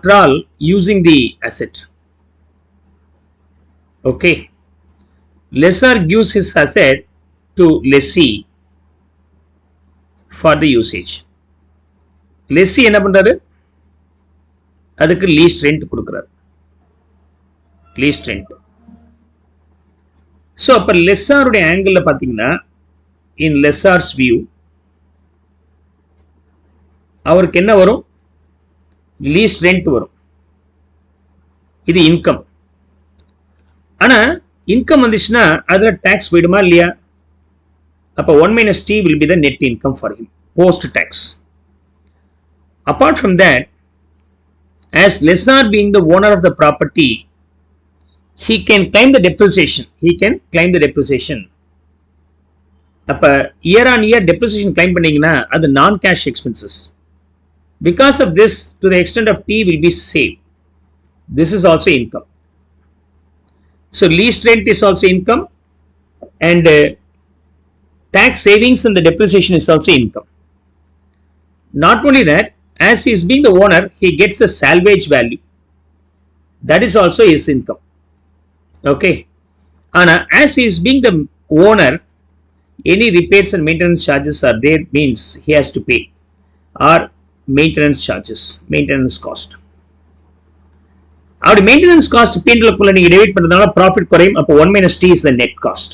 after all using the asset. Okay, lessor gives his asset to lessee for the usage. Lessee என்ன பண்றாரு? அதுக்கு lease rent கொடுக்கிறார். Lease rent. So அப்ப lessor உடைய angle பாத்தீங்கன்னா in lessor's view அவருக்கு என்ன வரும்? lease rent வரும். இது income. ஆனா income வந்துச்சுன்னா அதுல tax போயிடுமா இல்லையா? அப்ப 1 minus t will be the net income for him post tax. Apart from that, as lessor being the owner of the property, he can claim the depreciation. அப்ப year on year depreciation claim பண்ணீங்கன்னா அது non cash expenses. Because of this, to the extent of t will be saved. This is also income. So lease rent is also income, and tax savings and the depreciation is also income. Not only that, as he is being the owner, he gets the salvage value. That is also his income. Okay. And as he is being the owner, any repairs and maintenance charges are there, means he has to pay, or maintenance charges, maintenance cost. Our maintenance cost P&L நீங்க debit பண்றதால profit குறையும். அப்ப 1 minus t is the net cost.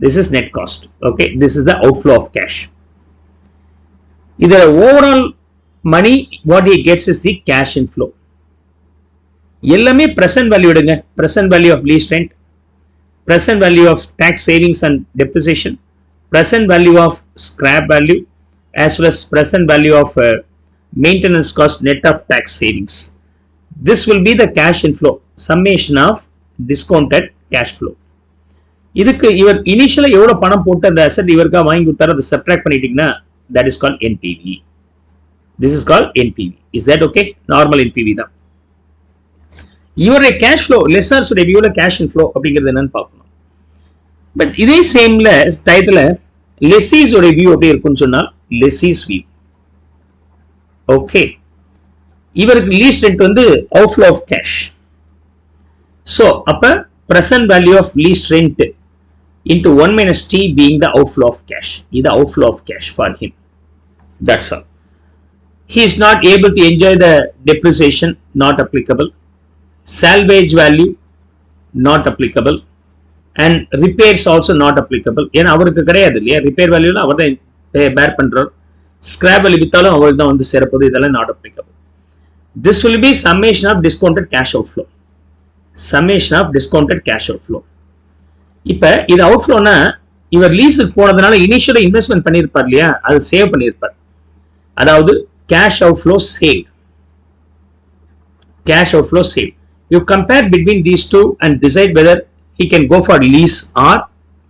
This is net cost. Okay, this is the outflow of cash. The overall money what he gets is the cash inflow. எல்லாமே present value எடுங்க. Present value of lease rent, present value of tax savings and depreciation, present value of scrap value, as well as present value of maintenance cost net of tax savings. This will be the cash inflow, summation of discounted cash flow. இதுக்கு இவர் இனிஷியலா எவ்வளவு பணம் போட்டு அந்த asset இவருக்கா வாங்கி கொடுத்தாரு அதை சப்ட்ராக்ட் பண்ணிட்டீங்கன்னா that is called NPV. This is called NPV. Is that okay? Normal NPV தான். இவருடைய கேஷ் ஃப்ளோ லெஸ்ஸர்ஸ் உடைய வியூல கேஷ் இன்ஃப்ளோ அப்படிங்கிறது என்னன்னு பார்க்கணும். பட் இதே சேம்ல டயத்துல லெஸ்ஸீஸ் உடைய வியூ எப்படி இருக்கும்னு சொன்னா லெஸ்ஸீஸ் வியூ. ஓகே, இவருக்கு லீஸ் ரெண்ட் வந்து அவுட்ஃப்ளோ ஆஃப் கேஷ். ஸோ அப்ப present value of lease rent into 1 minus t being the outflow of cash. This is the outflow of cash for him. That's all. He is not able to enjoy the depreciation, not applicable. Salvage value, not applicable. And repairs also not applicable. ஏன்னா அவருக்கு கிடையாது இல்லையா, repair வேல்யூல அவர் தான் பேர் பண்றார். Scrap value வித்தாலும் அவர் தான் வந்து சேரப்போது. இதெல்லாம் not applicable. This will be summation of discounted cash outflow. Summation of discounted cash outflow. இப்ப இது அவுட்ஃப்ளோனா இவர் லீஸுக்கு போனதுனால இனிஷியலா இன்வெஸ்ட்மெண்ட் பண்ணியிருப்பார் இல்லையா, அது சேவ் பண்ணியிருப்பார். அதாவது cash outflow save. Cash outflow saved. You compare between these two and decide whether he can go for lease or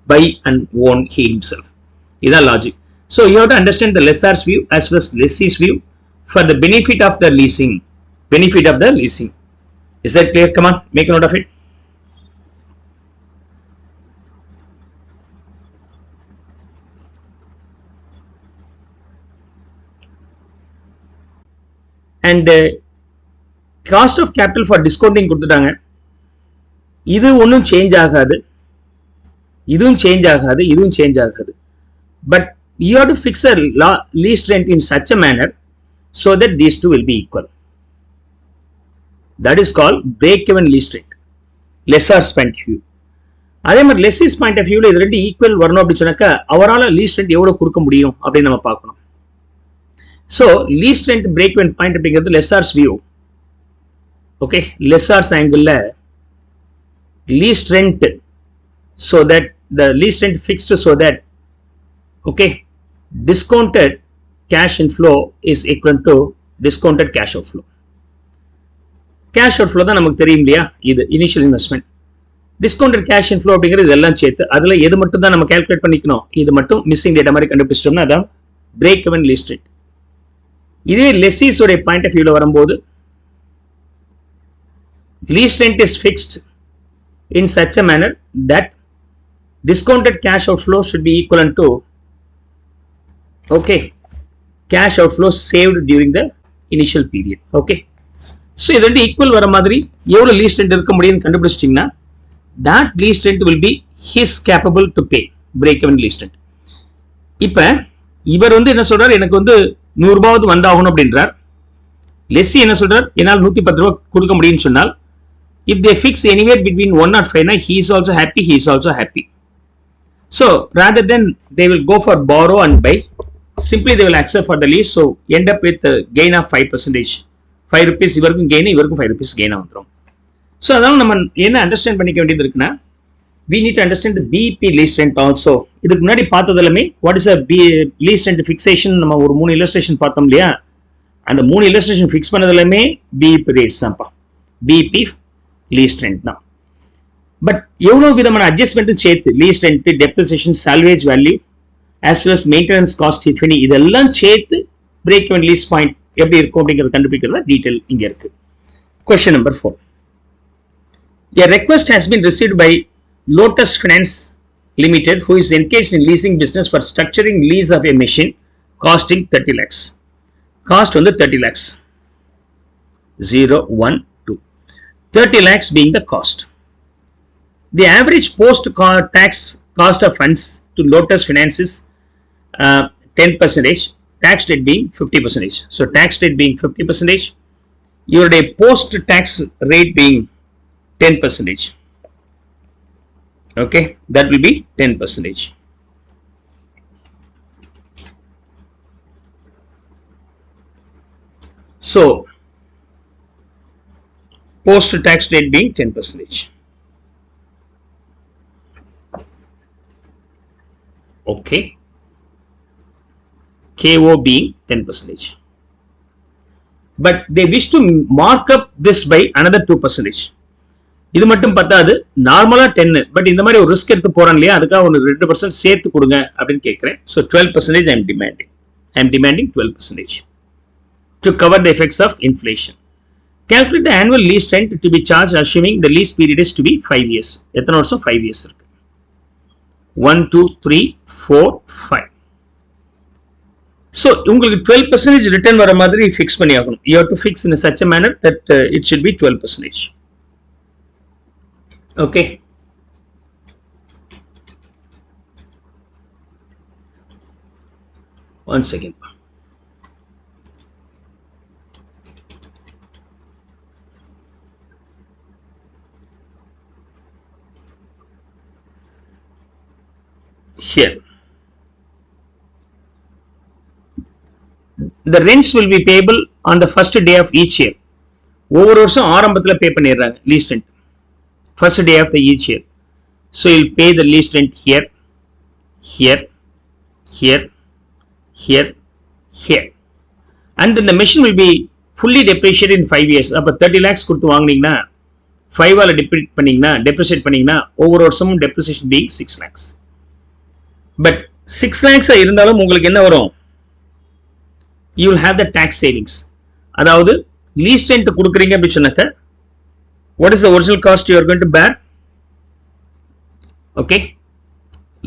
buy and own he himself. This is logic. So you have to understand the lessor's view as well as lessee's view for the benefit of the leasing. Benefit of the leasing. Is that clear? Come on, make a note of it. And cost of capital for discounting கொடுத்துட்டாங்க. இது ஒன்றும் change ஆகாது, இதுவும் change ஆகாது, இதுவும் change ஆகாது. But you have to fix a lease rent in such a manner so that these two will be equal. That is called break-even lease rate. Lessor's point of view. அதே மாதிரி lessee point of viewல இது ரெண்டு equal வரணும் அப்படி சொன்னாக்கா அவரால் lease rent எவ்வளவு கொடுக்க முடியும் அப்படின்னு நம்ம பார்க்கணும். So lease rent break-even point அப்படிங்கிறது lessor's view. Okay, lessor's angle lease rent so that the lease rent fixed so that okay discounted cash inflow is equal to discounted cash outflow. Cash outflow தான் நமக்கு தெரியும் இல்லையா, இது initial investment. Discounted cash inflow அப்படிங்கிறது இதெல்லாம் சேர்த்து அதுல எது மட்டும் தான் நம்ம கால்குலேட் பண்ணிக்கணும், இது மட்டும் மிஸ்ஸிங் டேட்டா மாதிரி கண்டுபிடிச்சிட்டோம்னா அதான் பிரேக் ஈவன் லீஸ் ரேட். இதே லெஸ்ஸீஸ் உடைய பாயிண்ட் ஆஃப் வியூல வரும்போது lease rent is fixed in such a manner that discounted cash outflow should be equivalent to okay cash outflow saved during the initial period. Okay, So இது ரெண்டு equal வர மாதிரி எவ்வளவு lease rent இருக்க முடியும்னு கண்டுபிடிச்சிட்டீங்கன்னா that lease rent will be his capable to pay break even lease rent. இப்ப இவர் வந்து என்ன சொல்றாரு, எனக்கு வந்து 100 ரூபாவது வந்தாகணும் அப்படின்றார். லெஸ்ஸி என்ன சொல்றார், என்னால் 110 ரூபாய் கொடுக்க முடியும்னு சொன்னால் if they fix anywhere between 105 he is also happy. So rather than they will go for borrow and buy, simply they will accept for the lease, so end up with a gain of 5%. 5 rupees இவருக்கும் gain, இவருக்கும் 5 rupees gain வந்துரும். So அதனால நம்ம என்ன understand பண்ணிக்க வேண்டியது இருக்குன்னா, we need to understand the BEP lease rent also. இதுக்கு முன்னாடி பார்த்ததெல்லாமே what is a lease rent fixation, நம்ம ஒரு 3 illustration பார்த்தோம் இல்லையா, அந்த 3 illustration fix பண்ணதெல்லாமே BEP rates தான்ப்பா, BEP lease rent தான். பட் எவ்வளவு விதமான அட்ஜஸ்ட்மெண்ட்டும் சேர்த்து lease rent, depreciation, salvage value as well as maintenance cost if any, இதெல்லாம் சேர்த்து break even lease point எப்படி இருக்கும் அப்படிங்கறத கண்டுபிடிக்கிறத டீடைல் இங்க இருக்கு. Question number 4. A request has been received by Lotus Finance Limited, who is engaged in leasing business for structuring lease of a machine costing 30 lakhs. Cost on the 30 lakhs. 0, 1, 2. 30 lakhs being the cost. The average post-tax cost of funds to Lotus Finance is 10%, tax rate being 50%. So tax rate being 50%, your post-tax rate being 10%. Okay, that will be 10%. So post-tax rate being 10%. Okay, KO being 10%. But they wish to mark up this by another 2%. இது மட்டும் பத்தாது, நார்மலா 10, but இந்த மாதிரி ஒரு risk எடுத்து போறேன் இல்லையா, அதுக்காக ஒரு 2% சேர்த்து கொடுங்க அப்படின்னு கேட்கிறேன். So 12% I am demanding 12% to cover the effects of inflation. Calculate the annual lease rent to be charged assuming the lease period is to be 5 years. எத்தனை வருஷம்? 5 years இருக்கு. 1, 2, 3, 4, 5. So உங்களுக்கு 12% return வர மாதிரி ஃபிக்ஸ் பண்ணி ஆகணும். You have to fix in such a manner that it should be 12%. Okay, one second. Here the rents will be payable on the first day of each year. ஒவ்வொரு வருஷம் ஆரம்பத்துல பே பண்ணிடுறாங்க lease rent, first day of the each year. So you'll pay the lease rent here, here, here, here, here, and then the machine will be fully depreciated in 5 years. அப்ப 30 lakhs கொடுத்து வாங்குனீங்கன்னா 5 ஆல depreciate பண்ணீங்கன்னா ஒவ்வொரு வருஷமும் depreciation being 6 lakhs. But 6 lakhs இருந்தாலும் உங்களுக்கு என்ன வரும்? You will have the tax savings. அதாவது lease rent கொடுக்குறீங்க அப்படி சொன்னாக்க, what is the original cost you are going to bear? Okay,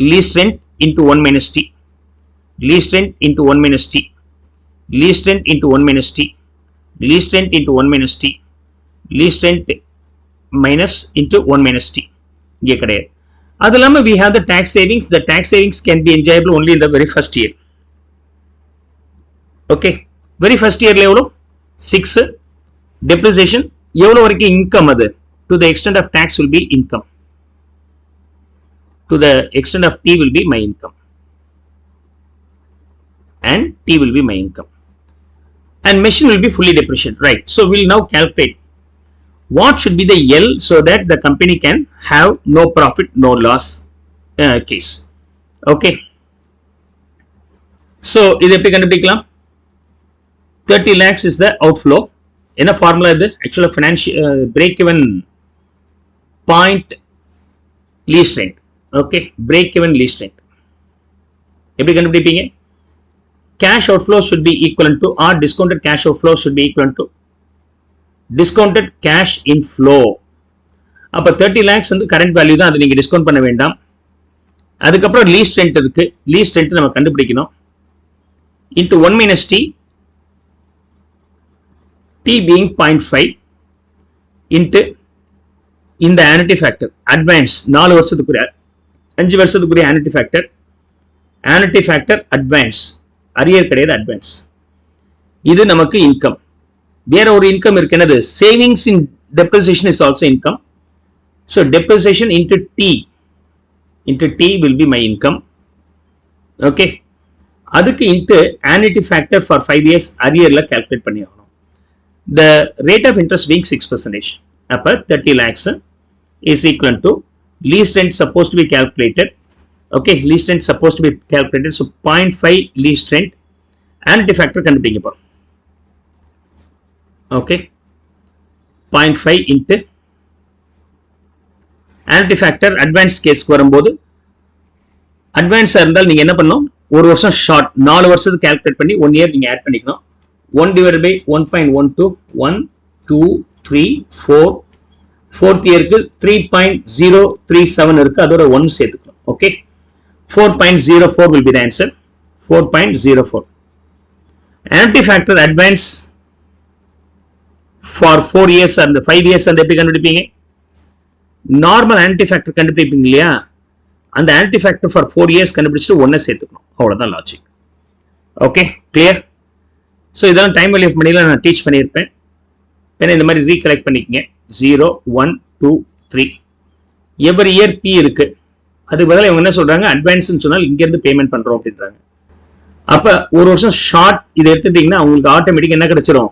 lease rent into 1 minus t, lease rent into 1 minus t, lease rent into 1 minus t, lease rent into 1 minus t, lease rent minus into 1 minus t. இங்கே கிடையாது. அது இல்லாம we have the tax savings. The tax savings can be enjoyable only in the very first year. Okay, very first year எவ்வளோ? 6. depreciation எவ்வளோ வரைக்கும் income, அது to the extent of tax will be income, to the extent of t will be my income, and t will be my income, and machine will be fully depreciated, right? So we'll now calculate what should be the L so that the company can have no profit no loss case. Okay, so இது எப்படி கண்டுபிடிக்கலாம்? 30 lakhs is the outflow. என்ன formula இது? ஆக்சுவலா financial break even point lease rent. Okay, break even lease rent எப்படி கண்டுபிடிப்பீங்க? Cash outflow should be equivalent to, or discounted cash outflow should be equivalent to discounted cash inflow. அப்ப 30 lakhs வந்து current value தான், அதை நீங்க discount பண்ண வேண்டாம். அதுக்கப்புறம் லீஸ் ரெண்ட் இருக்கு, லீஸ் ரெண்ட் நம்ம கண்டுபிடிக்கணும். into 1 minus t, t being 0.5, into இந்த annuity factor advance 4 வருஷத்துக்குரிய 5 வருஷத்துக்குரிய annuity factor advance arrear கிடையாது advance இது நமக்கு income வேற ஒரு income இருக்கு என்னது savings in depreciation is also income so depreciation into t will be my income okay அதுக்கு into annuity factor for 5 years arrear ல calculate பண்ணி ஆகணும் the rate of interest being 6% அப்ப 30 lakhs is equal to lease rent supposed to be calculated okay lease rent supposed to be calculated so 0.5 lease rent annuity factor கண்டுபிடிங்க பா okay 0.5 into annuity factor advance case வரும்போது advance இருந்தால் நீங்க என்ன பண்ணணும் ஒரு வருஷம் ஷார்ட் 4 வருஷத்துக்கு கால்குலேட் பண்ணி 1 இயர் நீங்க ஆட் பண்ணிக்கணும் 1 divided by 1.12 1 2 3 4 fourth இயருக்கு 3.037 இருக்கு அதோட 1 சேர்த்துக்கணும் okay 4.04 will be the answer 4.04 annuity factor advance for 4 years and 5 years and எப்படி கண்டுபிடிப்பீங்க நார்மல் annuity factor கண்டுபிடிப்பீங்க இல்லையா அந்த annuity factor for 4 years கண்டுபிடிச்சிட்டு 1 சேர்த்துக்கணும் அவ்வளவுதான் லாஜிக் ஓகே கிளியர் சோ இதெல்லாம் டைம் வேல்யூ ஆஃப் மணில நான் டீச் பண்ணியிருப்பேன் ஏன்னா இந்த மாதிரி ரீகலெக்ட் பண்ணிக்கங்க 0 1 2 3 எவ்ரி இயர் பி இருக்கு அதுக்கு பதிலா இவங்க என்ன சொல்றாங்க அட்வான்ஸ்னு சொன்னால் இங்க இருந்து பேமெண்ட் பண்றோம் அப்படின்றாங்க அப்ப ஒரு வருஷம் ஷார்ட் இதை எடுத்துட்டீங்கன்னா உங்களுக்கு ஆட்டோமேட்டிக் என்ன கிடைச்சிரும்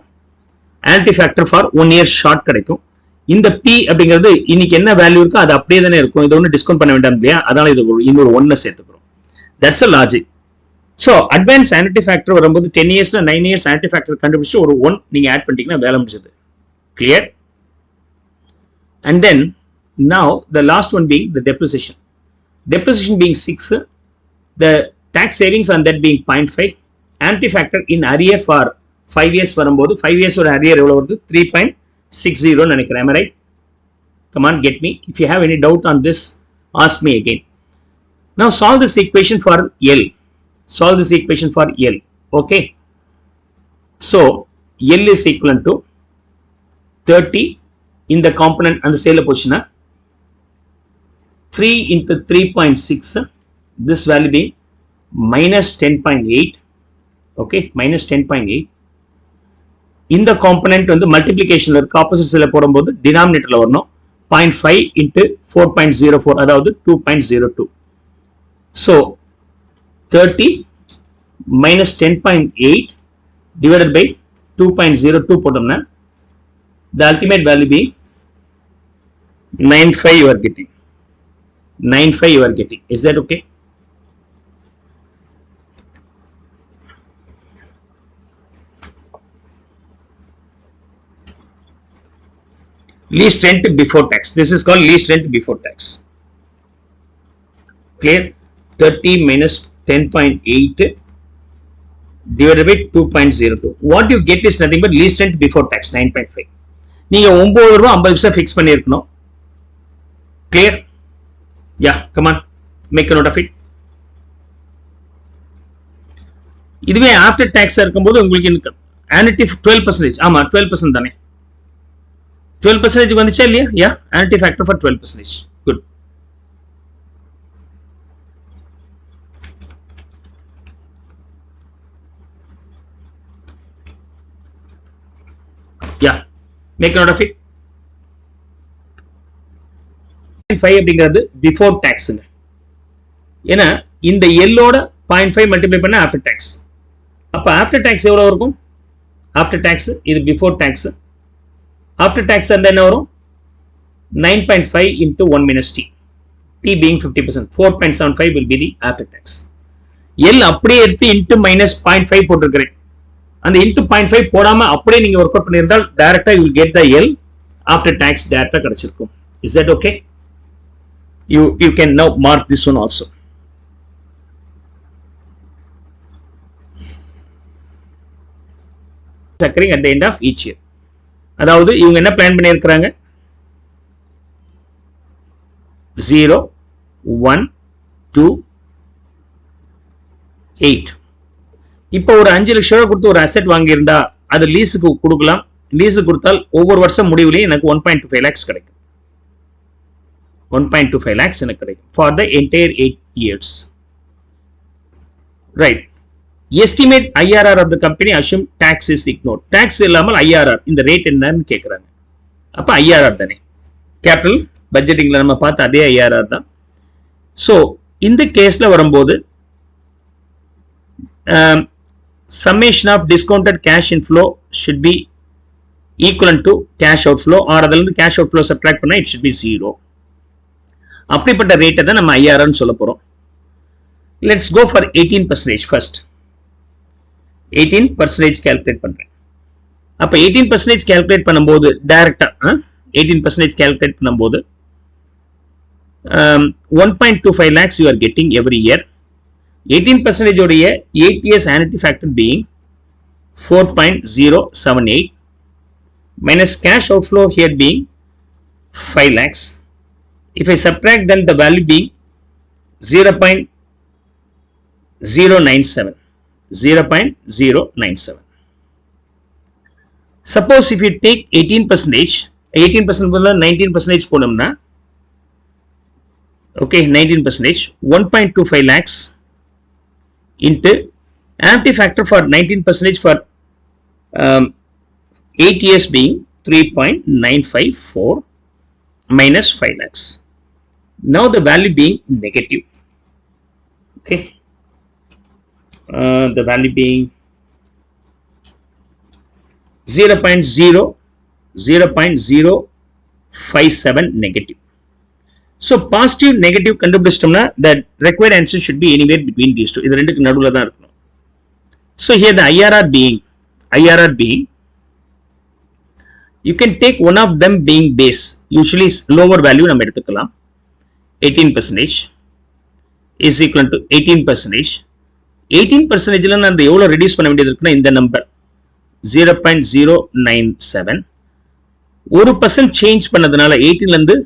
annuity factor for 1 year short கிடைக்கும் இந்த பி அப்படிங்கிறது இன்னைக்கு என்ன வேல்யூ இருக்கோ அது அப்படியே தானே இருக்கும் இது ஒன்றும் டிஸ்கவுண்ட் பண்ண வேண்டாம் இல்லையா அதனால இது இன்னொரு 1 சேர்த்துக்கிறோம் that's a logic so advance annuity factor வரும்போது 10 years 9 years annuity factor கண்டுபிடிச்சு ஒரு 1 நீங்க ஆட் பண்ணிட்டீங்கன்னா வேலை முடிஞ்சது clear and then now the last one being the depreciation being 6 the tax savings on that being 0.5 annuity factor in arrear for 5 years வரும்போது 5 years ஒரு arrear எவ்வளவு வருது 3.60 நினைக்கிறேன் am I right come on get me if you have any doubt on this ask me again now solve this equation for L okay so L is equal to 30 in the component and the sale position 3 into 3.6 this value being minus 10.8 okay minus 10.8 in the component வந்து multiplication ல இருக்கு opposite side ல போடும்போது denominator ல வரணும் 0.5 into 4.04 அதாவது 2.02 so 30 minus 10.8 divided by 2.02 போட்டோம்னா the ultimate value be 9.5 you are getting 9.5 you are getting is that okay lease rent before tax this is called lease rent before tax clear 30 minus 10.8 divided by 2.02 what you get is nothing but lease rent before tax 9.5 நீங்க 9 ரூபாய் 50 பைசா fix பண்ணியிருக்கணும் clear yeah come on make a note of it இதுவே after tax இருக்கும்போது உங்களுக்கு income annuity 12% ஆமா 12% தானே 12% வந்துச்சா இல்லையா yeah annuity factor for 12% good yeah make a note of it 5 அப்படிங்கிறது before taxங்க ஏன்னா இந்த எல்லோட 0.5 மல்டிப்ளை பண்ண ஆஃப்டர் டாக்ஸ் அப்ப ஆஃப்டர் டாக்ஸ் எவ்வளவு இருக்கும் ஆஃப்டர் டாக்ஸ் இது பிஃபோர் டாக்ஸ் ஆஃப்டர் டாக்ஸ் அந்த என்ன வரும் 9.5 into 1 minus t being 50% 4.75 will be the after tax L அப்படியே எடுத்து into minus 0.5 போட்டுருக்கிறேன் அந்த into 0.5 போடாம அப்படியே நீங்க ஒர்க் அவுட் பண்ணியிருந்தால் டைரக்டா you will get the L after tax டைரக்டா கிடைச்சிருக்கும் is that okay you can now mark this one also occurring at the end of each year அதாவது இவங்க என்ன பிளான் பண்ணியிருக்கிறாங்க 0 1 2 8 இப்போ ஒரு 5 லட்சம் ரூபாய் கொடுத்து ஒரு அசெட் வாங்கி இருந்தா அது லீஸுக்கு கொடுக்கலாம் லீஸ் கொடுத்தால் ஒவ்வொரு வருஷம் முடிவுலயும் எனக்கு 1.25 lakhs கிடைக்கும். 1.25 lakhs எனக்கு கிடைக்கும் for the entire 8 years. Right. Estimate IRR of the company, assume tax is ignored. Tax இல்லாமல் IRR இந்த ரேட் என்னன்னு கேக்குறாங்க. அப்ப IRR தானே. கேபிட்டல் பட்ஜெட்டிங்ல நம்ம பார்த்த அதே IRR தான். சோ இந்த கேஸ்ல வரும்போது summation of discounted cash inflow should be equivalent to cash outflow, or அதுல இருந்து cash outflow subtract பண்ணா it should be 0. அப்படிப்பட்ட ரேட்டை தான் நம்ம IRR ன்னு சொல்ல போறோம். Let's go for 18% first. 18% calculate பண்றேன். அப்ப 18% calculate பண்ணும்போது டைரக்டா 18% calculate பண்ணும்போது 1.25 lakhs you are getting every year. 18% உடைய 8 years annuity factor being 4.078 minus cash outflow here being 5 lakhs. If I subtract, then the value being 0.097. 0.097. Suppose if you take 18%, 18% போல 19% போனோம்னா, okay, 19%, 1.25 lakhs into annuity factor for 19% for 8 years being 3.954 minus 5 lakhs. Now the value being negative. Okay. The value being 0.057 negative. So positive negative கண்டுபிடிச்சிட்டோம்னா the required answer should be anywhere between these two. இது ரெண்டுக்கு நடுவுல தான் இருக்கணும். So here the IRR being you can take one of them being base, usually lower value நம்ம எடுத்துக்கலாம். 18% is equal to 18%. 18% ல நான் எவ்வளவு ரெடியூஸ் பண்ண வேண்டியது இருக்குன்னா இந்த நம்பர் 0.097. 1% சேஞ்ச் பண்ணதுனால 18 ல இருந்து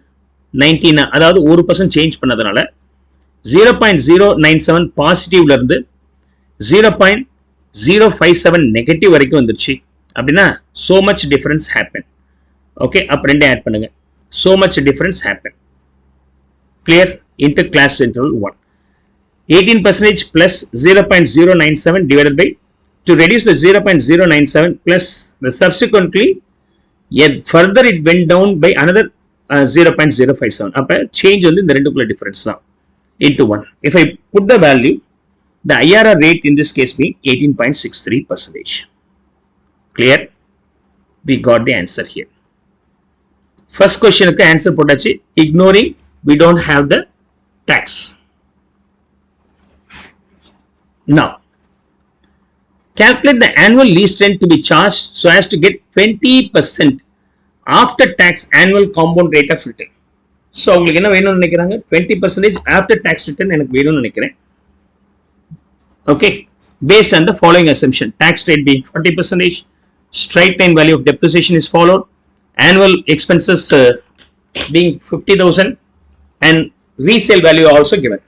19, அதாவது 1% சேஞ்ச் பண்ணதுனால 0.097 பாசிட்டிவ்ல இருந்து 0.057 நெகட்டிவ் வரைக்கும் வந்துருச்சு. அப்படின்னா so much difference happen. Okay, அப்ப ரெண்டே ஆட் பண்ணுங்க. So much difference happen. Clear? Into class interval 1. 18% plus 0.097 divided by, to reduce the 0.097 plus the subsequently yet further it went down by another 0.057. அப்ப change வந்து இந்த ரெண்டுக்குள்ள difference தான் into 1. If I put the value, the IRR rate in this case being 18.63%. Clear? We got the answer here. First question க்கு answer போட்டாச்சு. Ignoring, we don't have the tax. Now, calculate the annual lease rent to be charged so as to get 20% after tax annual compound rate of return. So, உங்களுக்கு என்ன வேணும்னு நினைக்கிறாங்க? 20% after tax return எனக்கு வேணும்னு நினைக்கிறேன். Okay, based on the following assumption: tax rate being 40%, straight line value of depreciation is followed, annual expenses being 50,000, and resale value also given.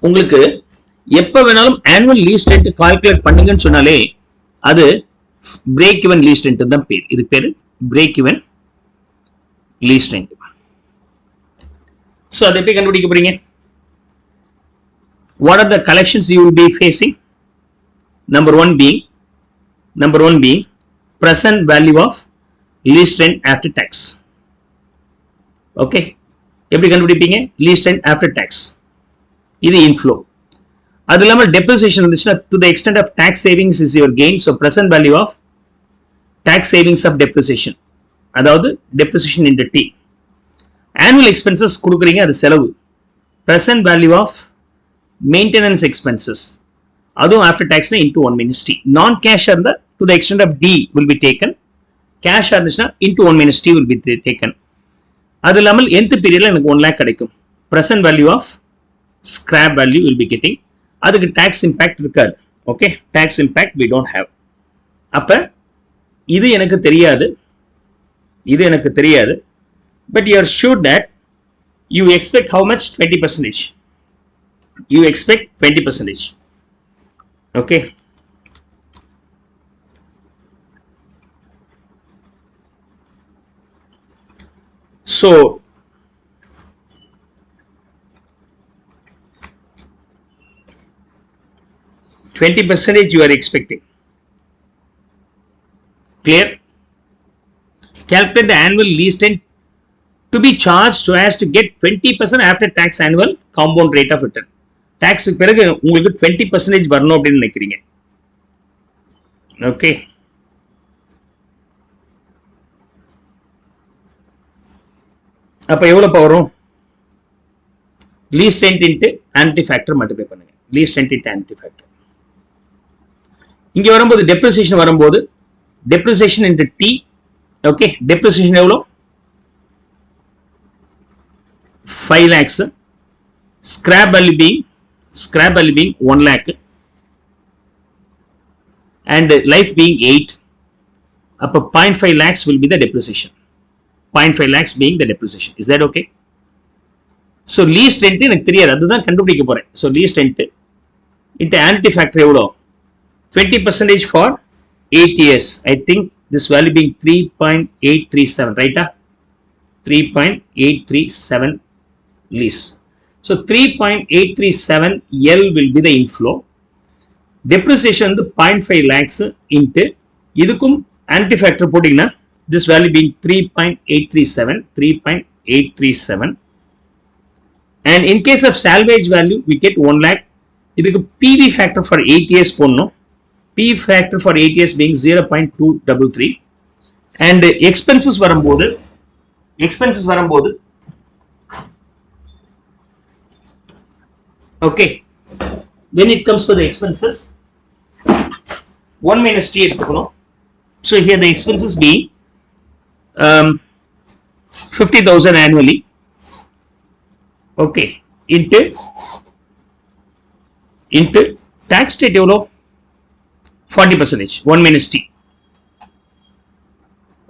உங்களுக்கு எப்ப வேணாலும் ஆனுவல் லீஸ் ரெண்ட் கால்குலேட் பண்ணுங்கன்னு சொன்னாலே அது break even lease rent தான் பேர். இது பேரு break even lease rent. So அதை எப்படி கண்டுபிடிக்க போறீங்க? What are the collections you will be facing? Number one being present value of lease rent after tax. Okay, எப்படி கண்டுபிடிப்பீங்க? lease rent after tax. இது inflow. அது இல்லாம depreciation இருந்துச்சுன்னா to the extent of tax savings is your gain. So present value of tax savings of depreciation, அதாவது depreciation into T. Annual expenses கொடுக்குறீங்க, அது செலவு. Present value of maintenance expenses, அதுவும் after tax into 1 minus T. Non cash இருந்தா to the extent of D will be taken. Cash இருந்துச்சுன்னா into 1 minus T will be taken. அது இல்லாமல் nth periodல எனக்கு 1 lakh கிடைக்கும். Present value of scrap value will be getting. அதுக்கு tax impact இருக்காது. Okay, tax impact we don't have. அப்ப இது எனக்கு தெரியாது, but you are sure that You expect how much? 20%. You expect 20%. Okay. So 20% you are expecting. Clear? Calculate the annual lease rent to be charged so as to get 20% after tax annual compound rate of return. Tax பிறகு உங்களுக்கு 20% வரணும் அப்படின்னு நினைக்கிறீங்க. Okay. அப்ப எவ்வளவு வரும்? Lease rent into annuity factor multiply பண்ணுங்க. Lease rent into annuity factor. இங்க வரும்போது டெப்ரிசியேஷன் வரும்போது depreciation into T. Okay, depreciation எவ்வளோ? 5 lakhs. Scrap value being 1 lakh and life being 8. Up 0.5 lakhs will be the depreciation. 0.5 lakhs being the depreciation. Is that okay? So lease rent எனக்கு தெரியாது, அதுதான் கண்டுபிடிக்க போறேன். So lease rent into anti factor எவ்வளோ? 20% for 8 years. I think this value being 3.837, right? 3.837 lease. So 3.837 L will be the inflow. Depreciation the 0.5 lakhs into இதுக்கும் anti factor போட்டிங்கன்னா this value being 3.837. And in case of salvage value we get 1 lakh. இதுக்கு PV factor for 8 years போடணும். P factor for 8 years being 0.233 and expenses வரும்போது okay, when it comes to the expenses 1 minus T எடுத்துக்கணும். So here the expenses being 50,000 annually, okay, into tax rate எவ்வளோ? 40%, 1 minus T.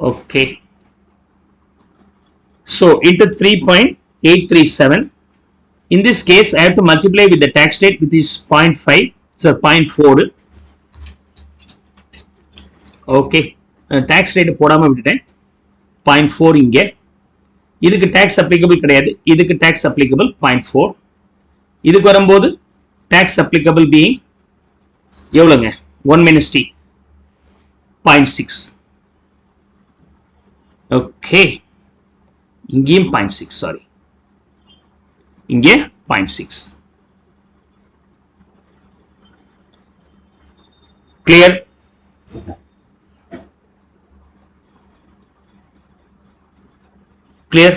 Okay. So into 3.837. In this case, I have to multiply with the tax rate, which is 0.5, so 0.4. Okay. Tax rate போடாம விட்டுட்டேன். 0.4 இங்கே. இதுக்கு tax applicable கிடையாது. இதுக்கு tax applicable 0.4. இதுக்கு வரும்போது tax applicable being எவ்வளவுங்க? 1 minus T 0.6. Okay, இங்கேயும் 0.6, sorry, இங்கே 0.6. Clear? Clear?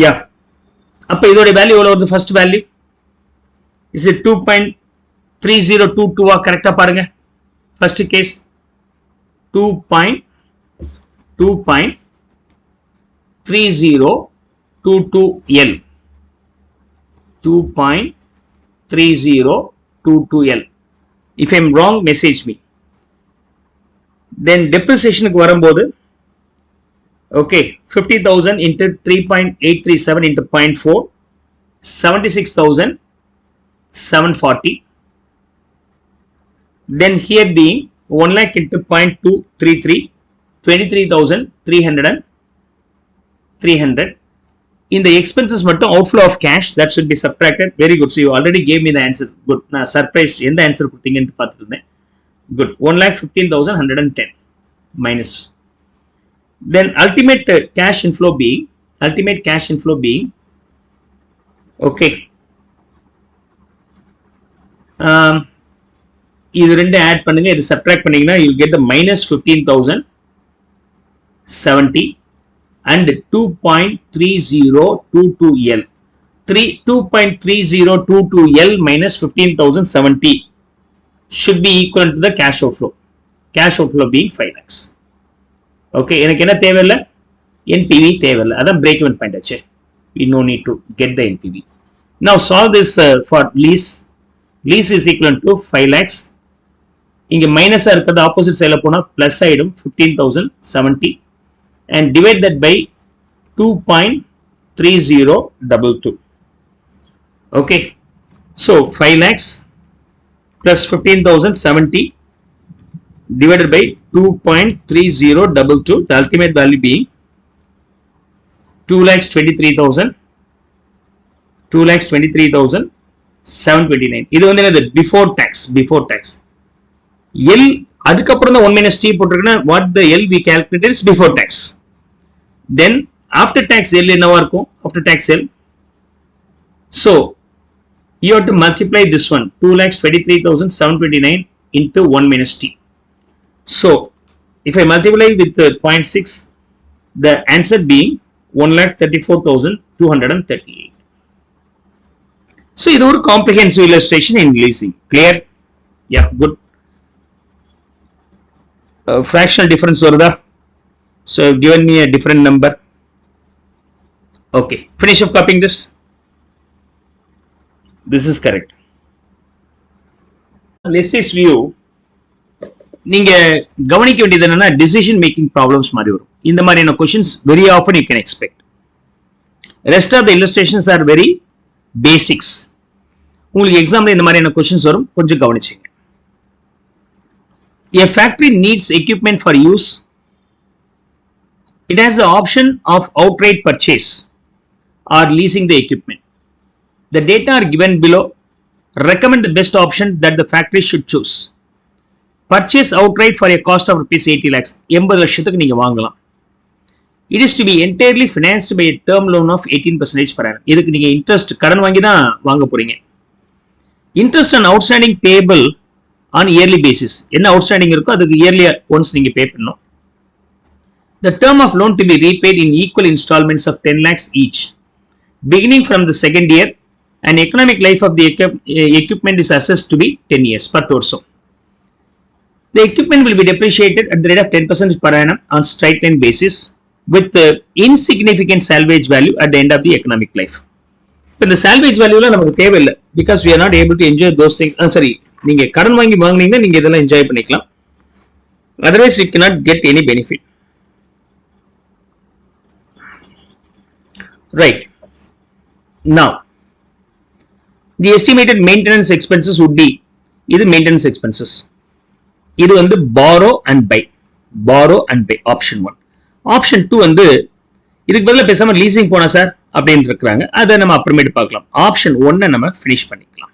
Yeah. அப்ப இதோட வேல்யூ எவ்வளவு வருது? ஃபர்ஸ்ட் வேல்யூ is it 2.3022 கரெக்டா பாருங்க. First case 2.3022L 2.3022L. If I am wrong, message me. Then depreciation வரும்போது okay, 50,000 into 3.837 into 0.4, 76,740. Then here being 1 lakh into 0.233, 23,300. In the expenses மட்டும் outflow of cash that should be subtracted. Very good. So you already gave me the answer. Good. நான் surprised எந்த answer கொடுத்தீங்கன்னு பார்த்துட்டு இருந்தேன். Good. 1,15,110 minus. Then ultimate cash inflow being okay, இது ரெண்டு add பண்ணுங்க, இது subtract பண்ணீங்கன்னா you get the minus 15,070 and 2.3022L. 2.3022L minus 15,070 should be equal to the cash outflow. Cash outflow being 5 lakhs. Okay, எனக்கு என்ன தேவையில்லை? NPV தேவையில்லை. அதான் break even point ஆச்சு. We no need to get the NPV. Now solve this for lease. Lease is equal to 5 lakhs. இங்க மைனஸா இருக்கிறது opposite சைடுல போனா பிளஸ் ஆயிடும் 15,070. and divide that by 2.3022. Okay, so 5 lakhs plus 15,070 divided by 2.3022, the ultimate value being 2,23,729. இது வந்து என்னது before tax. L அதுக்கப்புறம் தான் 1 minus T போட்டிருக்குன்னா what the L we calculated is before tax. Then after tax L என்னவா இருக்கும்? After tax L, so you have to multiply this one 2,23,729 into 1 minus T. So if I multiply with 0.6, the answer being 1,34,238. So இது ஒரு comprehensive illustration in leasing. Clear? Yeah, good. Fractional difference வருதா? So I've given me a different number. Okay, finish of copying this. This is correct. Lessee's view, நீங்க கவனிக்க வேண்டியது என்னன்னா decision making problems மாதிரி வரும். இந்த மாதிரியான questions very often you can expect. Rest of the illustrations are very basics. உங்களுக்கு எக்ஸாம்ல இந்த மாதிரியான questions வரும், கொஞ்சம் கவனிச்சுங்க. A factory needs equipment for use. It has the option of outright purchase or leasing the equipment. The data are given below. Recommend the best option that the factory should choose. Purchase outright for a cost of rupees 80 lakhs. 80 லட்சத்துக்கு நீங்க வாங்கலாம். It is to be entirely financed by a term loan of 18% per annum. இதுக்கு நீங்க interest கடன் வாங்கி தான் வாங்க போறீங்க. Interest on outstanding payable on yearly basis. என்ன outstanding இருக்கோ அதுக்கு yearly once நீங்க pay பண்ணணும். The term of loan to be repaid in equal installments of 10 lakhs each, beginning from the second year, and economic life of the equipment is assessed to be 10 years. 10 வருஷம். The equipment will be depreciated at the rate of 10% per annum on straight line basis with insignificant salvage value at the end of the economic life. So the salvage value la namakku thevilla because we are not able to enjoy those things. Sorry, நீங்க கடன் வாங்கி வாங்குனீங்கன்னா நீங்க இதெல்லாம் enjoy பண்ணிக்கலாம். Otherwise you cannot get any benefit. Right. Now, the estimated maintenance expenses would be, இது maintenance expenses. இது வந்து borrow and buy. Option 1. Option 2 வந்து இதுக்கு பதிலா பேசாம leasing போனா சார் அப்படின்னு இருக்காங்க. அதை நம்ம அப்புறமேட்டு பார்க்கலாம். Option 1 நம்ம finish பண்ணிக்கலாம்.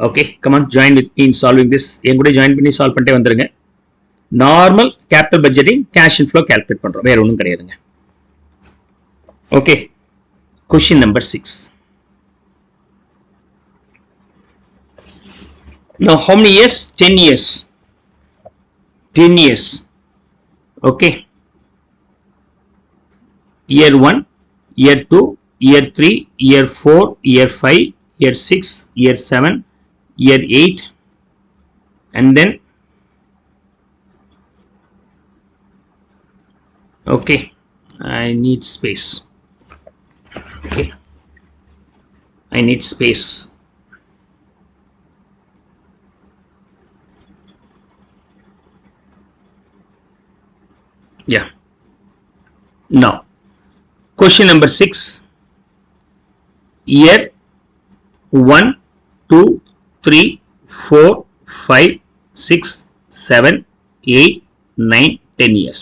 Okay, come on, join with me in solving this. என் கூட join பண்ணி solve பண்ணிட்டே வந்துருங்க. Normal capital budgeting, cash inflow calculate பண்றோம். வேற ஒண்ணும் கிடையாதுங்க. Okay, question number 6. Now, how many years? 10 years. 10 years. Okay. Year 1, year 2, year 3, year 4, year 5, year 6, year 7, year 8, and then, okay, I need space. Okay, I need space. Yeah. Now, question number 6. Year 1, 2, 3, 4, 5, 6, 7, 8, 9, 10 years.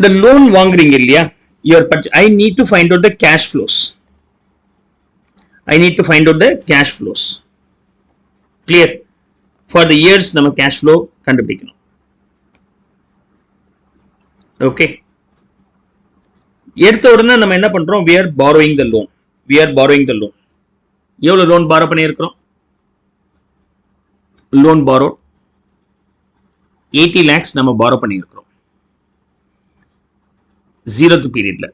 The loan வாங்குறீங்க இல்லையா? I need to find out the cash flows. Clear? For the years நம்ம cash flow கண்டுபிடிக்கணும். Okay. எடுத்த உடனே நம்ம என்ன பண்றோம்? We are borrowing the loan. எவ்வளவு loan borrow பண்ணியிருக்கிறோம்? Loan borrowed 80 lakhs நம்ம borrow பண்ணியிருக்கிறோம். 0th periodல.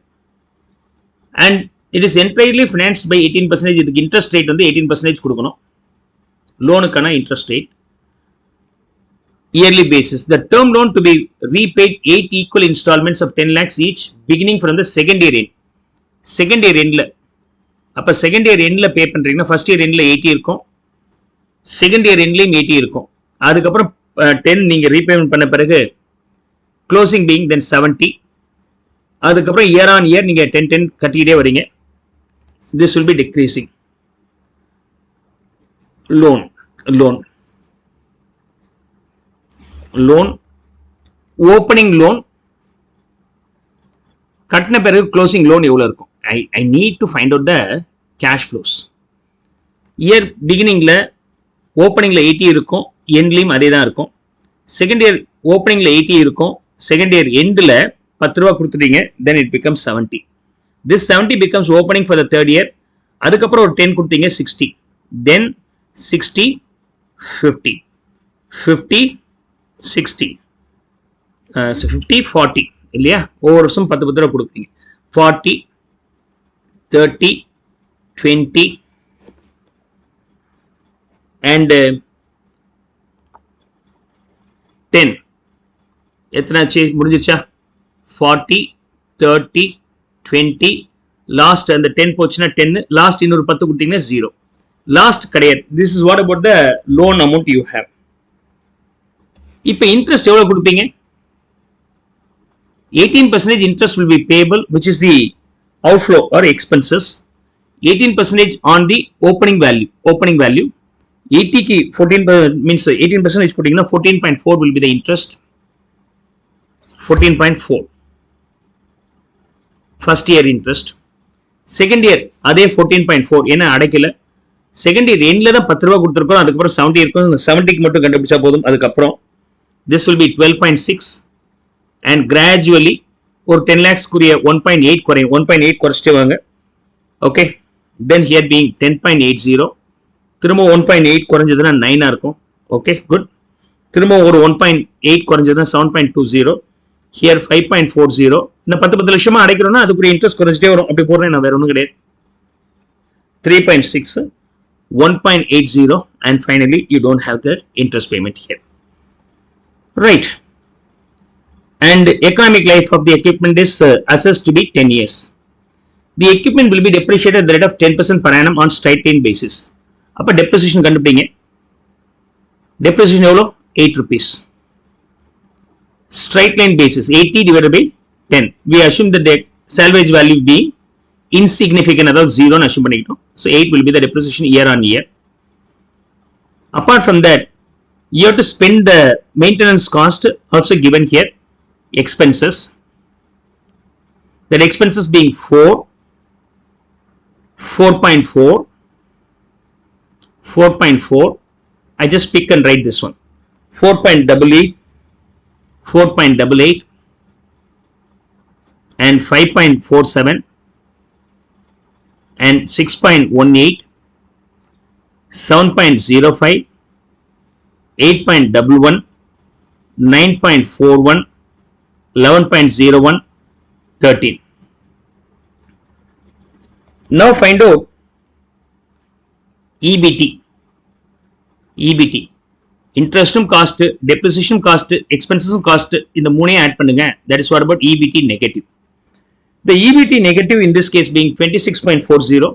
And it is entirely financed by 18%. இதுக்கு interest rate வந்து 18% கொடுக்கணும். லோனுக்கான interest rate. Yearly basis. The term loan to be repaid 8 equal installments of 10 lakhs each, beginning from the second year end. Second year endல. அப்ப second year endல pay பண்றீங்கன்னா first year endல 80 இருக்கும். Second year endலயும் 80 இருக்கும். அதுக்கப்புறம் 10 நீங்க repayment பண்ண பிறகு closing being then 70. அதுக்கப்புறம் year on year நீங்க 10 கட்டிட்டே வரீங்க. This will be decreasing. Loan opening loan கட்டின பிறகு closing loan எவ்வளவு இருக்கும்? I need to find out the cash flows. Year beginningல openingல 80 இருக்கும், endலயும் அதே தான் இருக்கும். Second year openingல 80 இருக்கும், second year endல 10 ரூபாய் கொடுத்துட்டீங்க, then it becomes 70. This 70 becomes opening for the third year. அதுக்கப்புறம் ஒரு 10 கொடுத்தீங்க, 60. Then 60, 50, 50, 60. So 50, 40 இல்லையா? ஒவ்வொரு வருஷம் 10 ரூபாய் கொடுப்பீங்க. 40, 30, 20 and 10. எத்தனாச்சு முடிஞ்சிருச்சா? 40, 30, 20, லாஸ்ட் அந்த 10 போச்சுன்னா 10, லாஸ்ட் இன்னொரு 10 கொடுத்தீங்கன்னா 0. லாஸ்ட் கிடையாது. This is what about the loan amount you have. இப்போ இன்ட்ரெஸ்ட் எவ்வளவு கொடுப்பீங்க? 18% interest will be payable, which is the outflow or expenses. 18% on the opening value. 80 ki 14 means 18% போட்டீங்கன்னா 14.4 will be the interest. 14.4 first year interest. Second year அதே 14.4 ஏன்னா அடைக்கல. Second year எண்ட்ல தான் 10 ரூபாய் கொடுத்துருக்கோம், அதுக்கப்புறம் 70 இருக்கும். 70க்கு மட்டும் கண்டுபிடிச்சா போதும். அதுக்கப்புறம் this will be 12.6 and gradually ஒரு 10 lakhs குரிய 1.8 குறையும். 1.8 குறைச்சிட்டே வாங்க. ஓகே, then here being 10.80, திரும்ப 1.8 குறைஞ்சதுன்னா 9 இருக்கும். Okay, good. திரும்ப ஒரு 1.8 குறைஞ்சதுன்னா 7.20, here 5.40. இந்த 10 லட்சமா அடைக்கிறோம்னா அதுக்குரிய இன்ட்ரெஸ்ட் குறைஞ்சிட்டே வரும். அப்படி போடுறேன் நான், வேற ஒன்றும் கிடையாது. 3.6, 1.80 and finally you don't have the interest payment here. Right. And economic life of the equipment is assessed to be 10 years. The equipment will be depreciated at the rate of 10% per annum on straight line basis. அப்ப depreciation கண்டுபிடிங்க. Depreciation எவ்வளோ? 8 rupees. Straight line basis 80 divided by 10. We assume that the salvage value being insignificant, அதாவது 0 ன்னு assume பண்ணிக்கிட்டோம். So 8 will be the depreciation year on year. Apart from that, you have to spend the maintenance cost also given here. Expenses, that expenses being 4, 4.4, 4.4. I just pick and write this one. 4.88, 4.88 and 5.47 and 6.18, 7.05, 8.11, 9.41, 11.01, 13. Now find out EBT. Interest cost, depreciation cost, expenses cost இந்த மூணையும் add பண்ணுங்க. That is what about EBT negative. The EBT negative in this case being 26.40,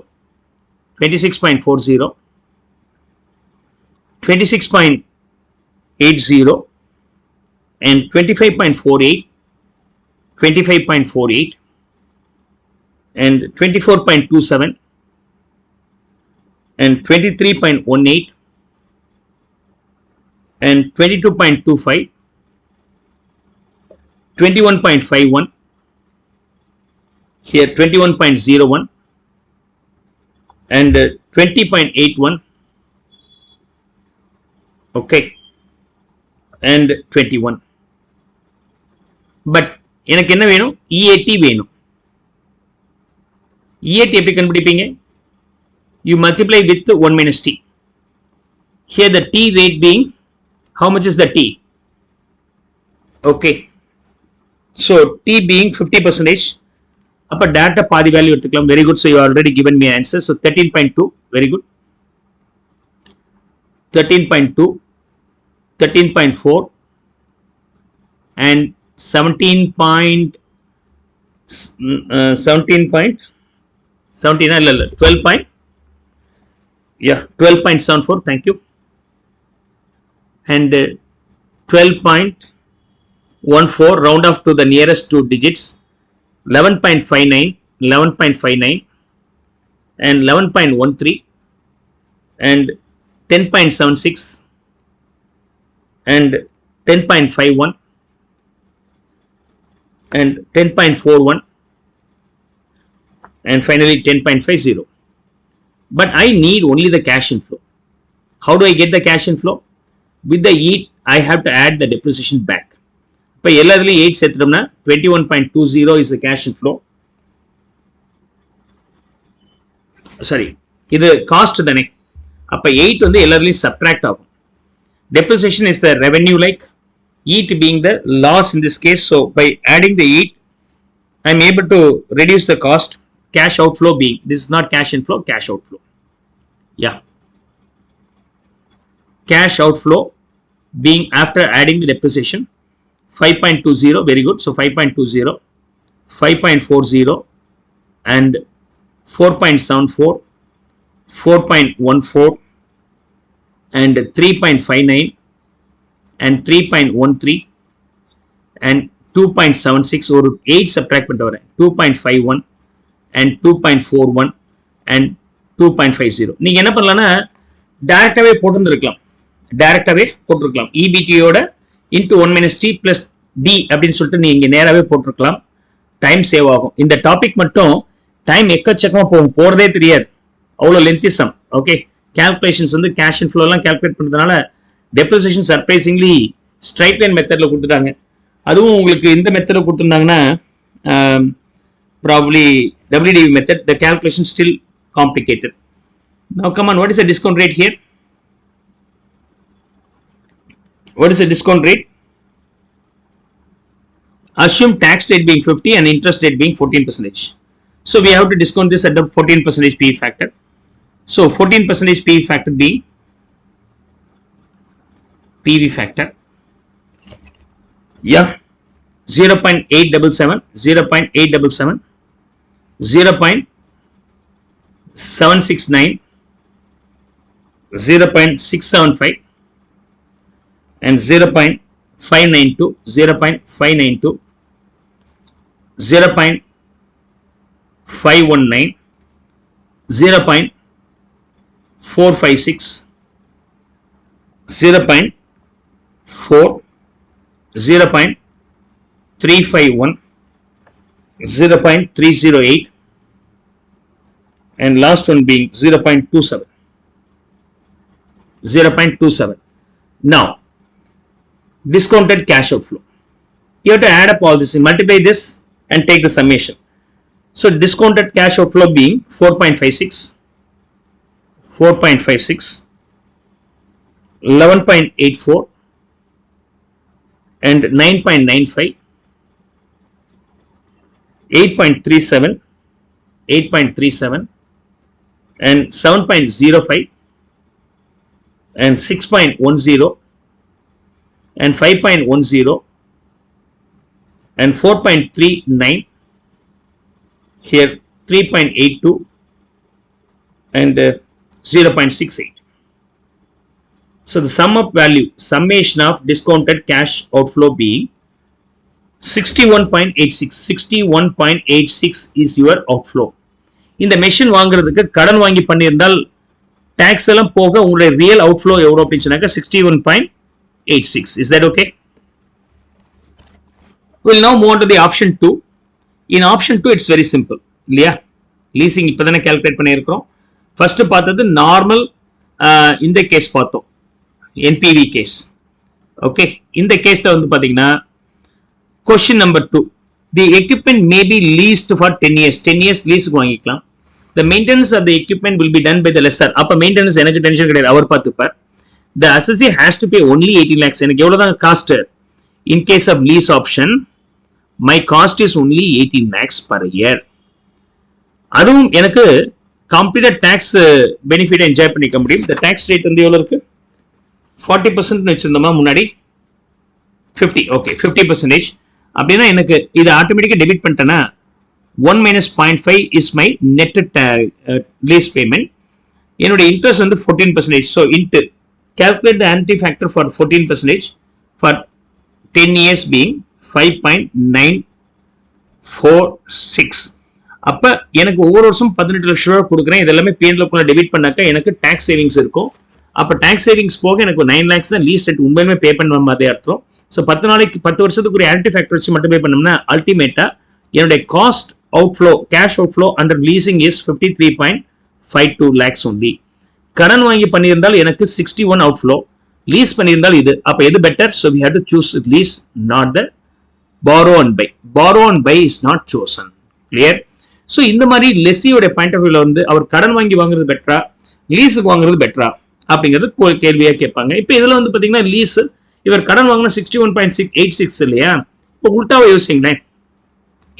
26.40, 26.80 and 25.48, 25.48 and 24.27 and 23.18 and 22.25, 21.51, here 21.01 and 20.81, okay, and 21. But எனக்கு என்ன வேணும்? EAT வேணும். EAT எப்படி கண்டுபிடிப்பீங்க? You multiply with 1 minus T. Here the T rate being, how much is the T? Okay. So T being 50%. அப்ப data பாதி value எடுத்துக்கலாம். Very good. So you already given me answer. So 13.2. Very good. 13.2, 13.4 and 17.17 12. Yeah, 12.74. Thank you. And 12.75 14, round off to the nearest two digits, 11.59, 11.59 and 11.13 and 10.76 and 10.51 and 10.41 and finally 10.50. But I need only the cash inflow. How do I get the cash inflow? With the 8, I have to add the depreciation back. இப்போ எல்லாத்துலயும் 8 சேர்த்துட்டோம்னா 21.20 is the cash inflow. Sorry, இது cost தானே. அப்ப 8 வந்து எல்லாத்துலயும் subtract ஆகும். Depreciation is the revenue, like 8 being the loss in this case. So by adding the 8, I am able to reduce the cost. Cash outflow being, this is not cash inflow, cash outflow. Yeah. Cash outflow being after adding the depreciation, 5.20, very good. So 5.20, 5.40 and 4.74, 4.14 and 3.59 and 3.13 and 2.76 or 8 subtract பண்ணிட்டு வரேன், 2.51 and 2.41 and 2.50. நீங்க என்ன பண்ணலாம்னா டைரக்டாவே போட்டுருக்கலாம், டைரக்டாவே போட்டுருக்கலாம். EBT யோட into 1 minus t plus d அப்படின்னு சொல்லிட்டு நீங்க நேராவே போட்டுருக்கலாம். Time save ஆகும். இந்த டாபிக் மட்டும் டைம் எக்கச்சக்கமா போகும், போறதே தெரியாது, அவ்வளவு லென்த்தி சம். ஓகே, கால்குலேஷன்ஸ் வந்து கேஷ் இன்ஃப்ளோ எல்லாம் கால்குலேட் பண்றதுனால டெப்ரிசியேஷன் சர்ப்ரைசிங்லி ஸ்ட்ரைட் லைன் மெத்தட்ல கொடுத்துட்டாங்க. அதுவும் உங்களுக்கு இந்த மெத்தட்ல கொடுத்துருந்தாங்கன்னா probably WDV method, the calculation still complicated. Now come on, what is the discount rate here? What is the discount rate? Assume tax rate being 50 and interest rate being 14%. So we have to discount this at the 14% PE factor. So 14% PE factor being PV factor, yeah, 0.877, 0.877, 0.769, 0.675 and 0.592, 0.592, 0.519, 0.456, 0.4, 0.351, 0.308 and last one being 0.27, 0.27. Now discounted cash outflow, you have to add up all this, multiply this and take the summation. So discounted cash outflow being 4.56, 4.56, 11.84 and 9.95, 8.37, 8.37 and 7.05 and 6.10 and 5.10 and 4.39, here 3.82 and 0.68. So the sum of value, summation of discounted cash outflow being 61.86, 61.86 is your outflow. இந்த machine வாங்குறதுக்கு கடன் வாங்கி பண்ணியிருந்தால் tax எல்லாம் போக உங்களுடைய real outflow எவ்வளவு அப்படின்னு சொன்னாக்க 61.86. Is that okay? We'll now move on to the option 2. In option 2 it's very simple, இல்லையா? லீசிங் இப்பதானே கால்குலேட் பண்ணியிருக்கிறோம். ஃபர்ஸ்ட் பார்த்தது நார்மல், இந்த கேஸ் பார்த்தோம், NPV கேஸ். ஓகே, இந்த கேஸ்ல வந்து பாத்தீங்கன்னா question number 2, the equipment may be leased for 10 years. 10 years lease வாங்கிக்கலாம். The maintenance of the equipment will be done by the lessor. அப்ப maintenance எனக்கு டென்ஷன் கிடையாது, அவர் பார்த்துப்பார். The SSA has to pay only 18 lakhs. எனக்கு எவ்வளவுதான் cost? In case of lease option, my cost is only 18 lakhs per year. அதுவும் எனக்கு completed tax benefit enjoy பண்ணிக்க முடியும். The tax rate வந்து எவ்வளவு இருக்கு? 40% வச்சிருந்தோமா முன்னாடி? 50. ஓகே, 50%. அப்படின்னா எனக்கு இது ஆட்டோமேட்டிக்கா டெபிட் பண்ணிட்டேன்னா 1 minus 0.5 is my net lease payment. என்னோட இன்ட்ரெஸ்ட் வந்து 14%. So calculate the annuity factor for 14% for 10 years being 5.946. அப்ப எனக்கு ஒவ்வொரு வருஷம் 18 லட்சம் ரூபாய் கொடுக்குறேன். இதெல்லாமே P&L டெபிட் பண்ணாக்க எனக்கு டாக்ஸ் சேவிங்ஸ் இருக்கும். அப்ப டாக்ஸ் சேவிங்ஸ் போக எனக்கு 9 lakhs தான் லீஸ் ரெண்ட் உண்மையுமே பே பண்ண மாதிரி அர்த்தம். ஸோ 10 வருஷத்துக்கு ஒரு ஆன்டி ஃபேக்டர் வச்சு மட்டும் பே பண்ணோம்னா அல்டிமேட்டா என்னுடைய cost outflow cash outflow under leasing is 53.52 lakhs only. கடன் வாங்கி பண்ணியிருந்தால் எனக்கு 61 அவுட்ஃப்ளோ, லீஸ் பண்ணியிருந்தால் இது. அப்ப எது better? So we have to choose lease, not the borrow and buy. Borrow and buy is not chosen. Clear? So இந்த மாதிரி லெஸ்ஸியோட பாயிண்ட் ஆஃப் வியூல வந்து அவர் கடன் வாங்கி வாங்குறது பெட்டரா லீஸுக்கு வாங்குறது பெட்டரா அப்படிங்கிறது கேள்வியா கேட்பாங்க. இப்போ இதுல வந்து பாத்தீங்கன்னா லீஸ் இவர் கடன் வாங்கினா 61.86 இல்லையா? இப்போ உல்டாவை யோசிங்களேன்,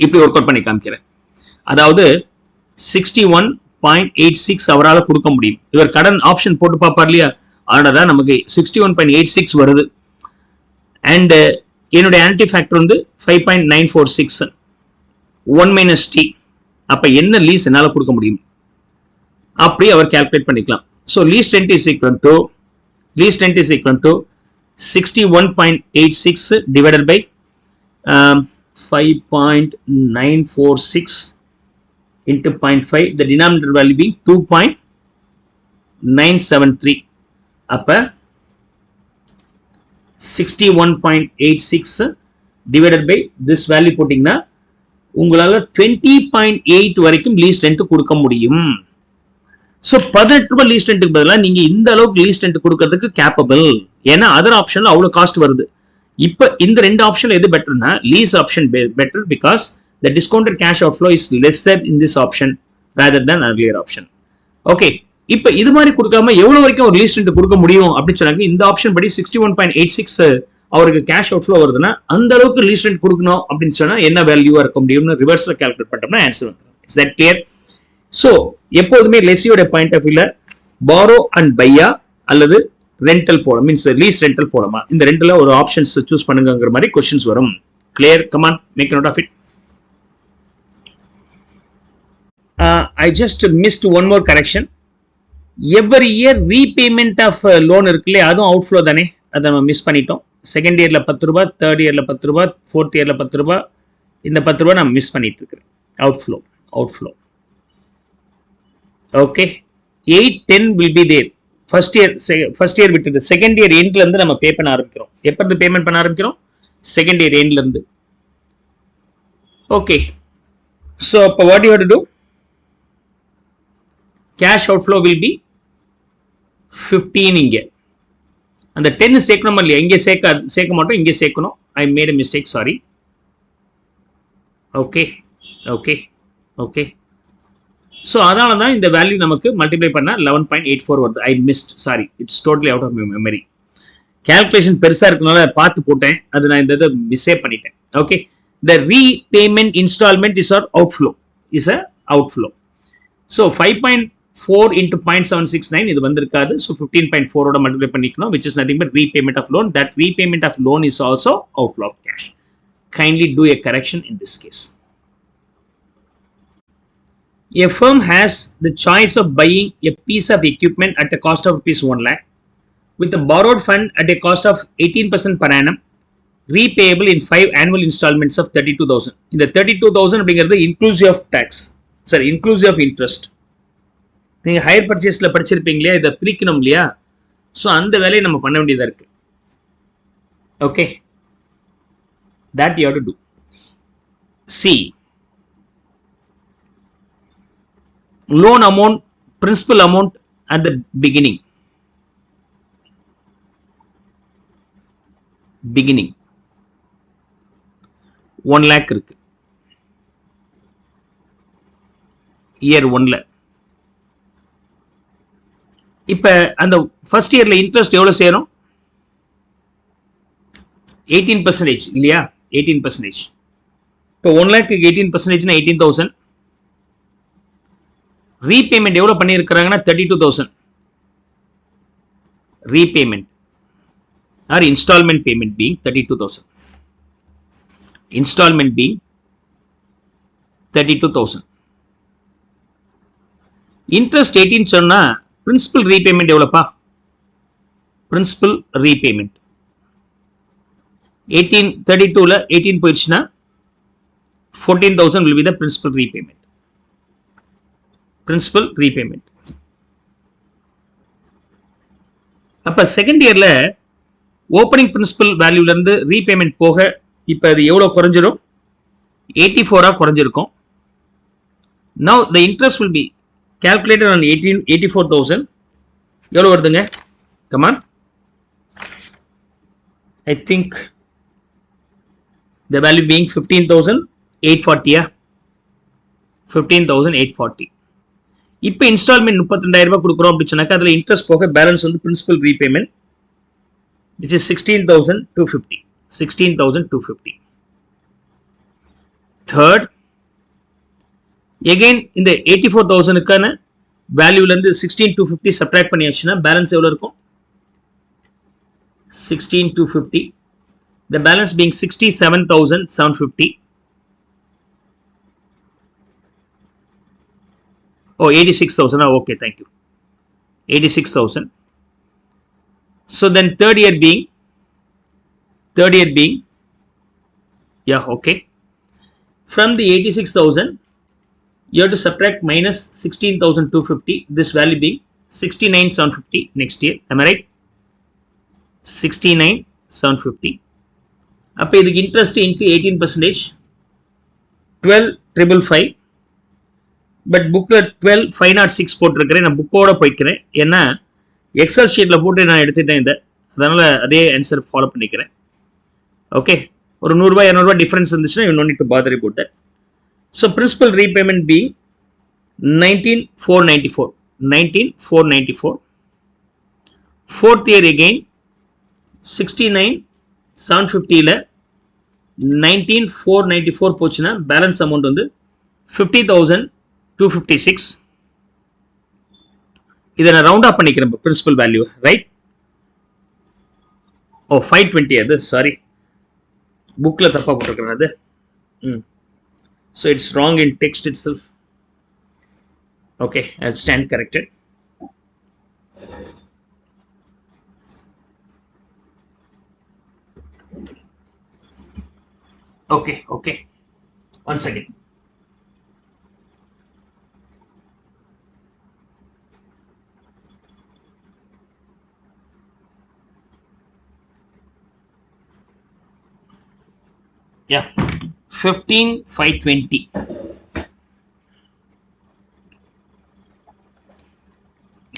இப்படி ஒர்க் அவுட் பண்ணி காமிக்கிறேன். அதாவது 61.86 அவரால் கொடுக்க முடியும். இவர் கடன் ஆப்ஷன் போட்டு பார்ப்பார் இல்லையா? அதனால நமக்கு 61.86 வருது. அண்ட் என்னுடைய ஆன்டி ஃபேக்டர் வந்து 5.946 1 minus t. அப்ப என்ன லீஸ் என்னால கொடுக்க முடியும் அப்படி அவர் கால்குலேட் பண்ணிக்கலாம். So lease rent is equal to 61.86 divided by 5.946 into 0.5. The denominator value being 2.973. அப்ப 61.86 divided by this value போட்டீங்கன்னா உங்களால 20.8 வரைக்கும் லீஸ் ரெண்ட் கொடுக்க முடியும். சோ 18 ரூபாய் லீஸ் ரெண்ட்டுக்கு பதிலா நீங்க இந்த அளவுக்கு லீஸ் ரெண்ட் கொடுக்கிறதுக்கு கேப்பபிள். ஏன்னா அதர் ஆப்ஷன்ல அவ்வளவு காஸ்ட் வருது. இப்ப இந்த ரெண்டு ஆப்ஷன்ல எது பெட்டர்னா lease option better, because the discounted cash outflow is lesser in this option rather than earlier option. Okay, இப்ப இது மாதிரி கொடுக்காம எவ்வளவு வரைக்கும் ஒரு லீஸ் ரெண்ட் கொடுக்க முடியும் அப்படின்னு சொன்னாங்க. இந்த ஆப்ஷன் படி 61.86 அவருக்கு கேஷ் அவுட்ஃப்ளோ வருதுன்னா அந்த அளவுக்கு லீஸ் ரெண்ட் கொடுக்கணும் அப்படின்னு சொன்னா என்ன வேல்யூவா இருக்க முடியும்னு ரிவர்ஸ்ல கால்குலேட் பண்ணோம்னா ஆன்சர் வந்துடும். Is that clear? சோ எப்போதுமே லெஸ்ஸியோட பாயிண்ட் ஆஃப் வியூல பாரோ அண்ட் பையா அல்லது ரெண்டல் போட மீன்ஸ் லீஸ் ரெண்டல் போடமா, இந்த ரெண்டுல ஒரு ஆப்ஷன்ஸ் சூஸ் பண்ணுங்கிற மாதிரி क्वेश्चंस வரும். Clear? Come on, make note of it. I just missed one more correction. Every year repayment of loan இருக்குல்ல, அதுவும் அவுட்ஃப்ளோ தானே, அதை நம்ம மிஸ் பண்ணிட்டோம். செகண்ட் இயர்ல 10 ரூபாய், தேர்ட் இயர்ல 10 ரூபாய், ஃபோர்த் இயர்ல 10 ரூபாய், இந்த 10 ரூபாய் நான் மிஸ் பண்ணிட்டு இருக்கிறேன். Outflow okay. 8, 10 will be there. First year விட்டுட்டு செகண்ட் இயர் எண்ட்ல இருந்து நம்ம பே பண்ண ஆரம்பிக்கிறோம். எப்ப இருந்து பேமெண்ட் பண்ண ஆரம்பிக்கிறோம்? செகண்ட் இயர் எண்ட்ல இருந்து. ஓகே, so அப்ப what you have to do? Cash outflow will be 15 இங்க. அந்த 10 சேர்க்கணும் இல்லையா? இங்கே சேர்க்க மாட்டோம், இங்கே சேர்க்கணும். I made a mistake, sorry. Okay. So அதனால தான் இந்த வேல்யூ நமக்கு மல்டிப்ளை பண்ணா 11.84 வருது. I missed, sorry, it's totally out of my memory. Calculation பெருசா இருக்கனால பார்த்து போட்டேன், அது நான் இந்த இதை மிஸ்ஸே பண்ணிட்டேன். Okay, the repayment installment is our outflow, is a outflow. So 5.4 into 0.769 இது வந்திருக்காது. So 15.4 ஓட மல்டிப்ளை பண்ணிக்கணும், which is nothing but repayment of loan. That repayment of loan is also outflow of cash. Kindly do a correction in this case. A firm has the choice of buying a piece of equipment at a cost of rupees 1 lakh with a borrowed fund at a cost of 18% per annum, repayable in 5 annual installments of 32,000. இந்த 32,000 அப்படிங்கிறது inclusive of tax, sorry, inclusive of interest. நீங்க higher பர்ச்சேஸ்ல படிச்சிருப்பீங்க இல்லையா, இதை பிரிக்கணும் இல்லையா? So அந்த வேலையை நம்ம பண்ண வேண்டியதா இருக்கு. Okay, that you have to do. C, loan amount, principal amount at the beginning 1 lakh இருக்கு இயர் 1ல. இப்ப அந்த ஃபர்ஸ்ட் இயர்ல இன்ட்ரெஸ்ட் எவ்வளவு சேரும்? 18% இல்லையா? 18%. இப்போ 1 lakh 18% 18,000. ரீபேமெண்ட் எவ்வளவு பண்ணியிருக்கிறாங்கன்னா 32,000 repayment or instalment payment being 32,000. Instalment being 32,000. Interest 18 சொன்னா பிரின்சிபல் ரீபேமெண்ட் எவ்வளவுப்பா? பிரின்சிபல் ரீபேமெண்ட் 1832ல 18 போயிடுச்சுன்னா 14,000 will be the principal repayment. Principal repayment. அப்ப செகண்ட் இயர்ல ஓப்பனிங் பிரின்சிபல் வேல்யூல இருந்து ரீபேமெண்ட் போக இப்ப அது எவ்வளவு குறைஞ்சிரும்? 84 குறைஞ்சிருக்கும். Now the interest will be calculated on 84,000. எவ்வளவு வருதுங்க? Come on. I think the value being 15,840. 15,840. இப்போ இன்ஸ்டால்மெண்ட் 32,000 ரூபாய் கொடுக்குறோம் அப்படி சொன்னாக்க அதுல இன்ட்ரெஸ்ட் போக பேலன்ஸ் வந்து principal repayment which is 16,250. 16,250. Third, again இந்த 84,000க்கான வேல்யூல இருந்து 16,250 சப்ட்ராக்ட் பண்ணியாச்சுன்னா பேலன்ஸ் எவ்வளவு இருக்கும்? 16,250. The balance being 67,750. Oh, 86,000. Oh, okay, thank you. 86,000. So then third year being, yeah, okay. From the 86,000, you have to subtract minus 16,250. This value being 69,750 next year. Am I right? 69,750. அப்ப இதுக்கு interest into 18%, 12,555. But புக்ல 12,506 போட்டிருக்கிறேன். நான் புக்கோட போய்க்கிறேன். ஏன்னா XL ஷீட்ல போட்டு நான் எடுத்துட்டேன் இந்த, அதனால அதே ஆன்சர் ஃபாலோ பண்ணிக்கிறேன். ஓகே, ஒரு 100 ரூபாய் 200 ரூபாய் டிஃபரன்ஸ் இருந்துச்சுன்னா you don't need to bother about that. So principal repayment being 19,494. 19,494. Fourth year again 69,750 ல 19,494 போச்சுன்னா பேலன்ஸ் அமௌண்ட் வந்து 50,256. இதை நான் ரவுண்ட் ஆப் பண்ணிக்கிறேன் பிரின்சிபல் வேல்யூ, ரைட்? ஓ 520 அது, சாரி புக்ல தப்பா போட்டிருக்கிறேன் அது. So it's wrong in text itself. Okay, I'll stand corrected. Okay. One second. Yeah, 15,520.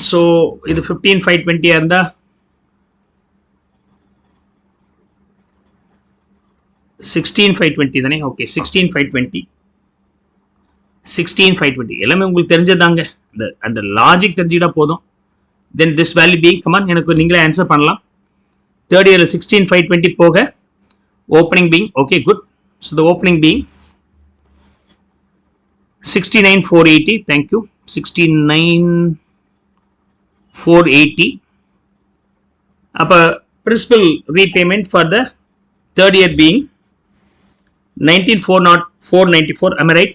So இது 15,520 இருந்தா 16,520 தானே? ஓகே, 16,520. 16,520 எல்லாமே உங்களுக்கு தெரிஞ்சதாங்க. அந்த லாஜிக் தெரிஞ்சுக்கிட்டா போதும். Then this value being, come on எனக்கு நீங்களே ஆன்சர் பண்ணலாம். தேர்ட் இயர்ல 16,520 போக opening being, okay, good. So the opening being 69,480. Thank you. 69,480. அப்ப principal repayment for the third year being 19,494. Am I right?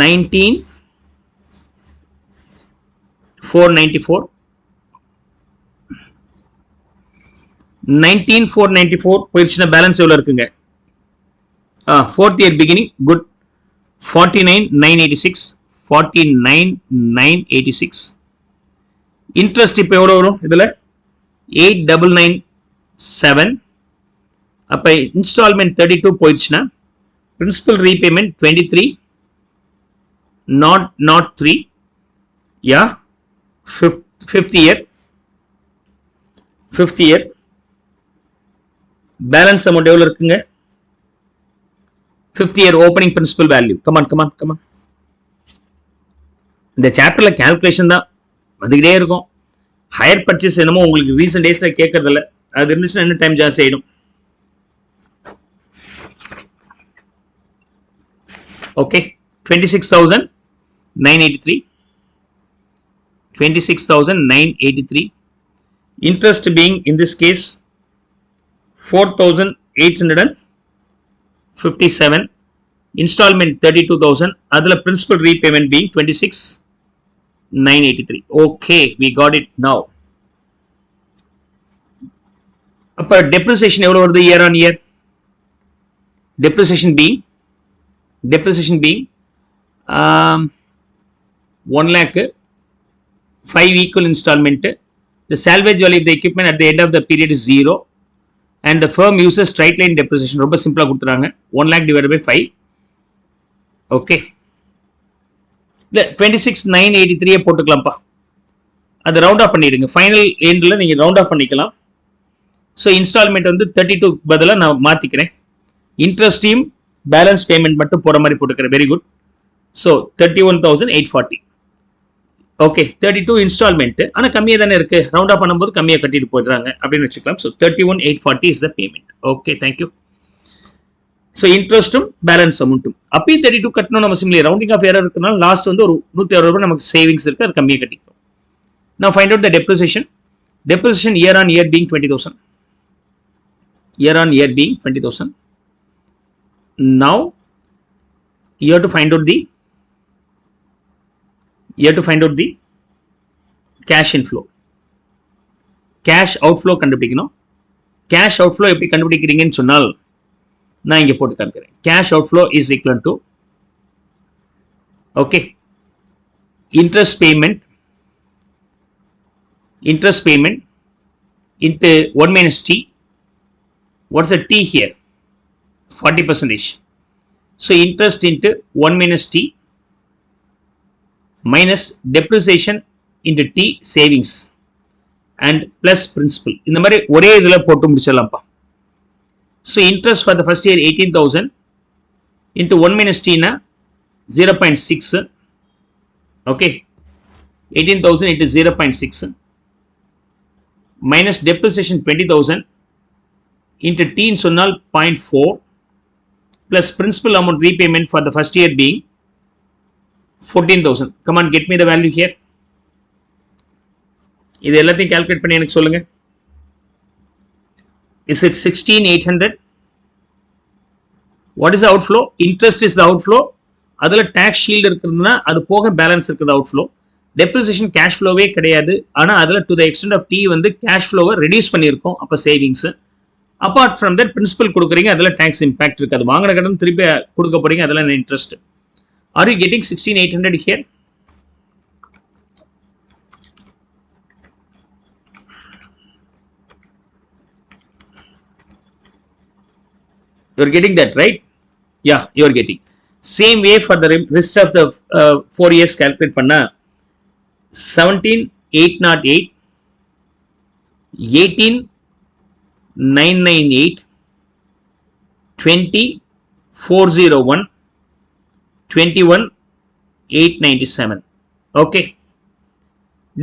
19,494. 19,494 போயிடுச்சுன்னா பேலன்ஸ் எவ்வளவு இருக்குங்க? fourth year beginning, good. 49,986. 49,986. Interest இப்போ எவ்வளவு வரும் இதுல? 8,997. அப்ப இன்ஸ்டால்மெண்ட் 32 போயிடுச்சுன்னா principal repayment 23 not 3. Yeah, fifth year balance amount எவ்வளவு இருக்குங்க? 5th year opening principal value. Come on. இந்த சாப்டர்ல கால்குலேஷன் தான் வந்துகிட்டே இருக்கும். ஹையர் பர்ச்சேஸ் என்னமோ உங்களுக்கு ரீசன்ட் டேஸ்ல கேட்கறது இல்ல, அது இருந்துச்சுன்னா இன்னும் டைம் ஜாஸ்தி ஆயிடும். Okay, 26,983. 26,983. Interest being in this case 4,857. Installment 32,000. Adla principal repayment being 26,983. Okay, we got it now. அப்ப depreciation எவ்வளவு வருது year on year? Depreciation being 1 lakh, 5 equal installment. The salvage value of the equipment at the end of the period is 0, and the firm uses straight line depreciation. ரொம்ப சிம்பிளா கொடுத்துறாங்க. 1 lakh divided by 5. Okay. The 26,983 போட்டுக்கலாம்ப்பா. அது round of பண்ணிடுங்க. Final எண்ட்ல நீங்க round of பண்ணிக்கலாம். So instalment வந்து 32 பதிலாக நான் மாத்திக்கிறேன். இன்ட்ரெஸ்டையும் பேலன்ஸ் பேமெண்ட் மட்டும் போற மாதிரி போட்டுக்கிறேன். Very good. So 31,840. Okay, 32 instalment. ஆனால் கம்மியாக தானே இருக்கு. ரவுண்ட் ஆஃப் பண்ணும்போது கம்மியாக கட்டிட்டு போயிடுறாங்க அப்படின்னு வச்சுக்கலாம். So 31,840 is the payment. Okay, thank you. So இன்ட்ரெஸ்ட்டும் பேலன்ஸ் அமௌண்ட்டும் அப்பயும் 32 கட்டணும் நம்ம சிம்லி. ரவுண்டிங் ஆஃப் ஏரர் இருக்கனால லாஸ்ட் வந்து ஒரு 160 ரூபாய் நமக்கு சேவிங்ஸ் இருக்கு. அது கம்மியாக கட்டிக்கிறோம். Now find out the depreciation. Depreciation year on year being 20,000. Year on year being 20,000. Now you have to find out the cash inflow. Cash outflow கண்டுபிடிக்கணும். Cash outflow எப்படி கண்டுபிடிக்கிறீங்கன்னு சொன்னால் நான் இங்க போட்டு காமிக்கிறேன். Cash outflow is equal to okay, interest payment into 1 minus T. What's the T here? 40%. So interest into 1 minus T minus depreciation into T savings and plus principal. இந்த மாதிரி ஒரே இதுல போட்டு முடிச்சிடலாம்ப்பா. So interest for the first year 18,000 into 1 minus T na 0.6. Okay, 18,000 into 0.6 minus depreciation 20,000 into T in sonal 0.4 plus principal amount repayment for the first year being 14,000. Come on, get me the value here. இது எல்லாத்தையும் calculate பண்ணி எனக்கு சொல்லுங்க. Is it 16,800? What is the outflow? Interest is the outflow. அதுல tax shield இருக்குதுன்னா அது போக balance இருக்குது outflow. Depreciation cash flowவே கிடையாது. ஆனா அதுல to the extent of T வந்து cash flow reduce பண்ணியிருக்கோம். அப்ப savings. Apart from that, principal கொடுக்குறீங்க. அதுல tax impact இருக்கு. அது வாங்கின கடன் திருப்பி கொடுக்க போறீங்க. அதெல்லாம் interest. Are you getting 16,800 here? You are getting that, right? Yeah, you are getting. Same way for the rest of the 4 years calculate பண்ணா 17,808, 18,998, 20,401, 21,897. Okay.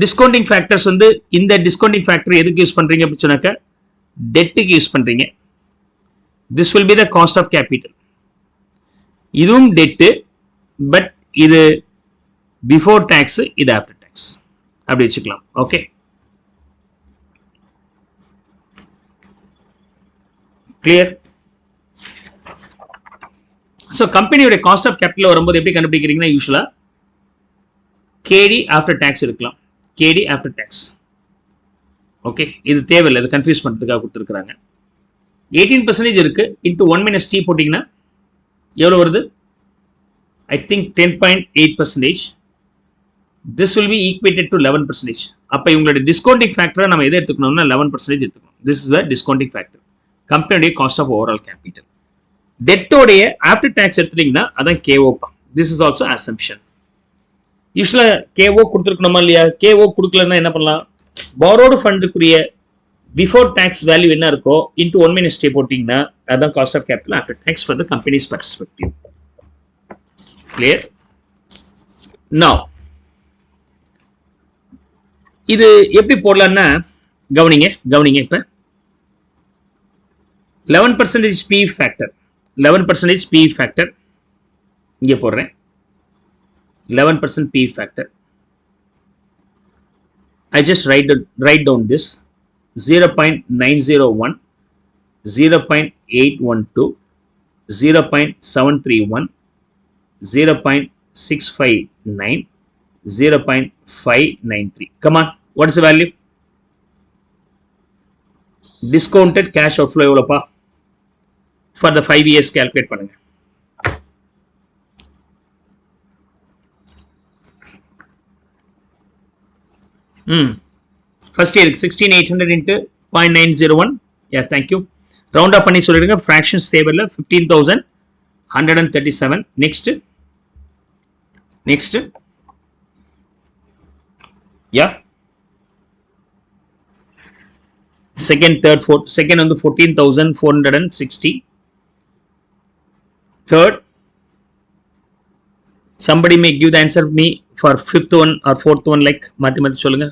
Discounting factors வந்து இந்த discounting factor எதுக்கு யூஸ் பண்றீங்க அப்படி சொன்னாக்க டெட்டுக்கு யூஸ் பண்றீங்க. This will be the cost of capital. இதுவும் TET, but இது பிஃபோர் டாக்ஸ், இது ஆஃப்டர் டாக்ஸ் அப்படி வச்சுக்கலாம். Okay, clear? ஸோ கம்பெனியோட காஸ்ட் ஆஃப் கேபிட்டல் வரும்போது எப்படி கண்டுபிடிக்கிறீங்கன்னா யூஸ்வலா கேடி ஆஃப்டர் டாக்ஸ் இருக்கலாம். கேடி ஆஃப்டர் டாக்ஸ். ஓகே, இது தேவையில்லை, இது கன்ஃபியூஸ் பண்ணுறதுக்காக கொடுத்துருக்குறாங்க. 18% இருக்கு. இன்ட்டு 1 minus T போட்டிங்கன்னா எவ்வளோ வருது? I think 10.8%. This will be equated to 11%. அப்போ இவங்களோட டிஸ்கவுண்டிங் ஃபேக்டரை நம்ம எதை எடுத்துக்கணும்னா 11% எடுத்துக்கணும். This is the discounting factor. கம்பெனியோடைய காஸ்ட் ஆஃப் ஓவரால் கேபிட்டல். டெட்டோடைய ஆஃப்டர் டாக்ஸ் எடுத்துட்டீங்கன்னா அதான் KO. This is also assumption. யூஸ்வலா கேஓ கொடுத்துருக்கணுமா இல்லையா? கேஓ கொடுக்கலன்னா என்ன பண்ணலாம்? borrowed ஃபண்டுக்குரிய பிஃபோர் டாக்ஸ் வேல்யூ என்ன இருக்கோ இன்ட்டு 1 minus T போட்டிங்கன்னா அதான் cost of capital after tax for the company's perspective. Clear? Now இது எப்படி போடலாம்னா கவனிங்க. இப்ப 11% PE ஃபேக்டர், 11% PE ஃபேக்டர் இங்க போடுறேன். 11% PE factor. I just write down this 0.901, 0.812, 0.731, 0.659, 0.593. Come on, what is the value? discounted cash outflow எவ்வளோப்பா for the 5 years calculate பண்ணுங்க. First year 16,800 into 0.901. Yeah, thank you. Round up பண்ணி சொல்லிடுங்க. Fractions தேவையில்லை. 15,137. Next. Yeah. Second, third, fourth. Second on the 14,460. Third, somebody may give the answer me for fifth one or fourth one, like mathematics சொல்லுங்க.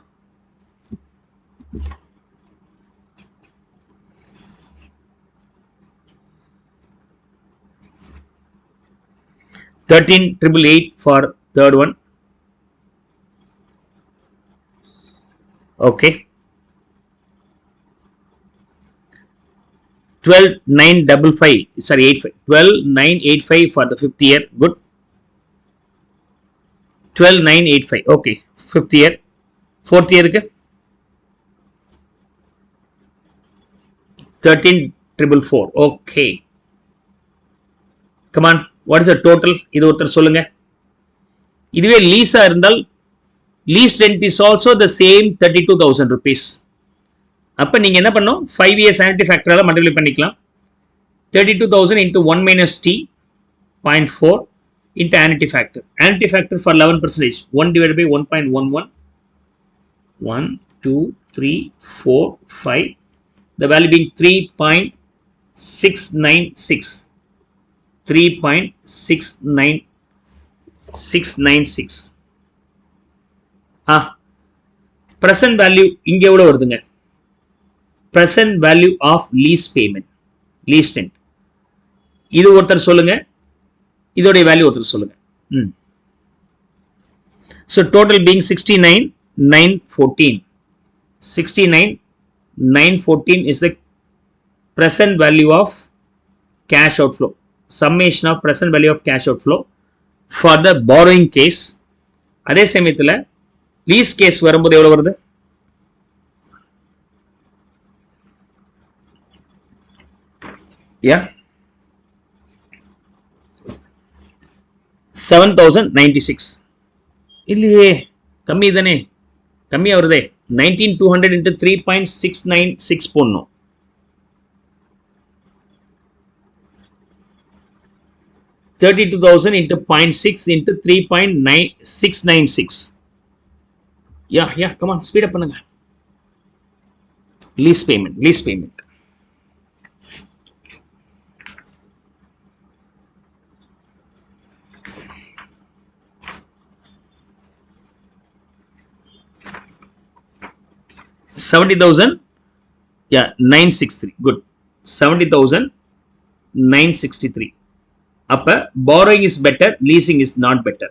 $13,888 for third one. Okay. 12,955. Sorry, 85. 12,985 for the fifth year. Good. 12,985. Okay. Fifth year. Fourth year. 13,444. Okay. Come on. What is the total? இது ஒருத்தர் சொல்லுங்க. இதுவே லீஸா இருந்தால் lease rent is also the same 32,000 rupees. அப்ப நீங்க என்ன பண்ணணும் 5 years annuity factor ஆல மல்டிப்ளை பண்ணிக்கலாம். 32,000 into 1 minus t 0.4 into annuity factor. Annuity factor for 11%. 1 divided by 1.11. 1, 2, 3, 4, 5. The value being 3.696. 3.696. Present value இங்க எவ்வளவு வருதுங்க? Present value of lease payment, lease rent. இது ஒருத்தர் சொல்லுங்க. இதோட வேல்யூ ஒருத்தர் சொல்லுங்க. So total being 69,914. 69,914 is the present value of cash outflow. Summation of present value of cash outflow for the borrowing case. அதே சமயத்துல lease case வரும்போது எவ்வளவு வருது? Yeah, 7,096. இல்லையே, கம்மி தானே, கம்மியா வருதே. 19,200 into 3.696 போடணும். 32,000 into 0.6 into 3.9696. Yeah, come on, speed up பண்ணுங்க. Lease payment. 70,000. Yeah, 963. Good. 70,963. அப்ப borrowing is better, leasing is not better.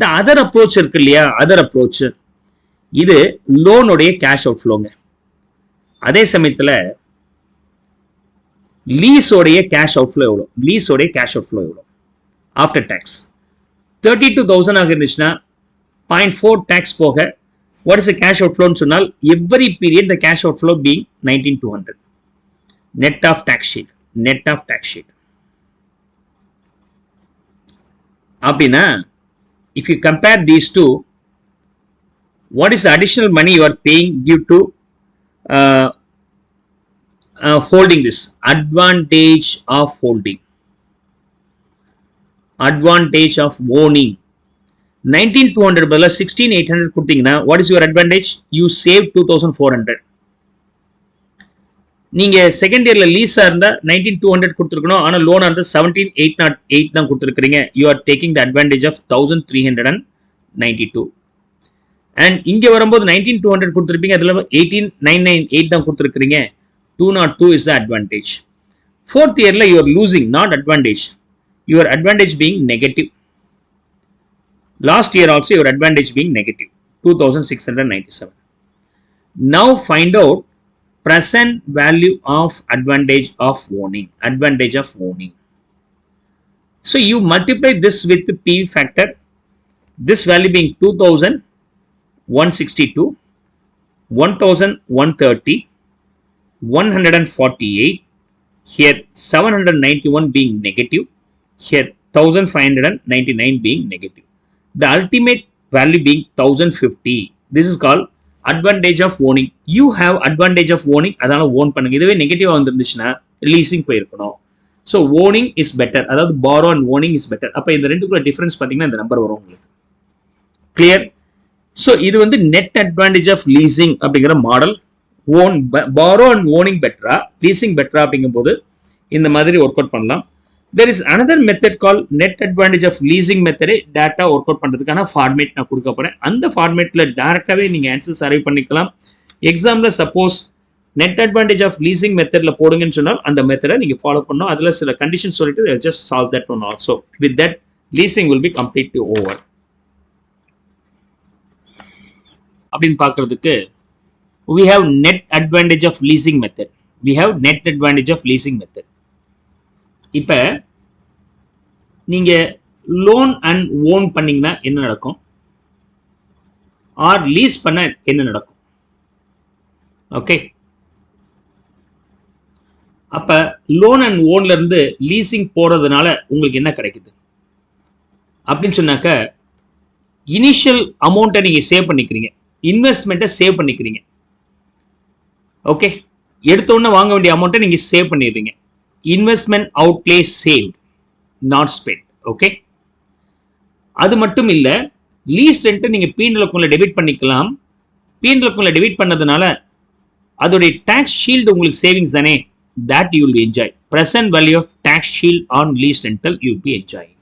The other approach இருக்கு இல்லையா, other approach இது loan உடைய cash outflowங்க. அதே சமயத்துல lease உடைய cash outflow எவ்வளவு? lease உடைய cash outflow எவ்வளவு? after tax 32,000 ஆக இருந்துச்சுன்னா 0.4 tax போக what is the cash outflow ன்னு சொன்னால் every period the cash outflow being 19,200 net of tax sheet. அப்படின்னா if you compare these two, what is the additional money you are paying due to holding this? Advantage of holding, advantage of owning. 19,200 பதிலா 16,800 கொடுத்தீங்கன்னா what is your advantage? You save 2,400. நீங்க second இயர்ல லீஸா இருந்தா 19,200 கொடுத்துருக்கணும், ஆனா லோனா இருந்தா 17,808 தான் கொடுத்துருக்கீங்க. You are taking the advantage of 1,392. and இங்க வரும்போது 19,200 கொடுத்துருப்பீங்க, அதுல 18,998 தான் கொடுத்துருக்கீங்க. 202 is the advantage. Fourth yearல you are losing, not advantage. Your advantage being negative. Last year also your advantage being negative, 2,697. Now find out present value of advantage of owning. So you multiply this with the PV factor, this value being 2,162, 1,130, 148, here 791 being negative, here 1599 being negative. The ultimate value being 1050. This is called advantage of owning. You have advantage of owning, அதனால own பண்ணுங்க. இதுவே நெகட்டிவா வந்துருந்துச்சுன்னா leasing போயிருக்கணும். So owning is better. அதாவது borrow and owning is better. அப்ப இந்த ரெண்டுக்குள்ள difference பாத்தீங்கன்னா இந்த நம்பர் வரும் உங்களுக்கு. Clear? So இது வந்து net advantage of leasing அப்படிங்கிற model. Own, borrow and owning better, leasing better அப்படிங்கும்போது இந்த மாதிரி ஒர்க் அவுட் பண்ணலாம். There is another method called net advantage of leasing method. Data work out பண்றதுக்கான ஃபார்மேட் நான் கொடுக்க போறேன். அந்த ஃபார்மேட்ல டைரக்டாவே நீங்க ஆன்சர்ஸ் அரைவ் பண்ணிக்கலாம். எக்ஸாம்ல suppose net advantage of leasing மெத்தட்ல போடுங்கன்னு சொன்னால் அந்த மெத்தடை நீங்க ஃபாலோ பண்ணணும். அதுல சில கண்டிஷன் சொல்லிட்டு they'll just solve that one also. With that, leasing will be completely over. அப்படின்னு பார்க்கிறதுக்கு we have net advantage of leasing method. We have net advantage of leasing method. இப்ப நீங்க லோன் அண்ட் ஓன் பண்ணீங்கன்னா என்ன நடக்கும், R lease பண்ண என்ன நடக்கும்? ஓகே, அப்ப லோன் அண்ட் ஓன்ல இருந்து லீசிங் போறதுனால உங்களுக்கு என்ன கிடைக்குது அப்படின்னு சொன்னாக்க, இனிஷியல் அமௌண்ட்டை நீங்க சேவ் பண்ணிக்கிறீங்க, இன்வெஸ்ட்மெண்ட்டை சேவ் பண்ணிக்கிறீங்க. ஓகே, எடுத்த உடனே வாங்க வேண்டிய அமௌண்ட்டை நீங்க சேவ் பண்ணிடுறீங்க. Investment outlay saved, not spent. Okay, அது மட்டும் இல்ல, லீஸ் ரெண்ட் நீங்க P&L அக்கவுண்ட்ல டெபிட் பண்ணிக்கலாம். P&L அக்கவுண்ட்ல டெபிட் பண்ணதுனால அதோட டாக்ஸ் ஷீல்ட் உங்களுக்கு சேவிங்ஸ் தானே, that you will enjoy. Present value of tax shield on lease rental you will be enjoying.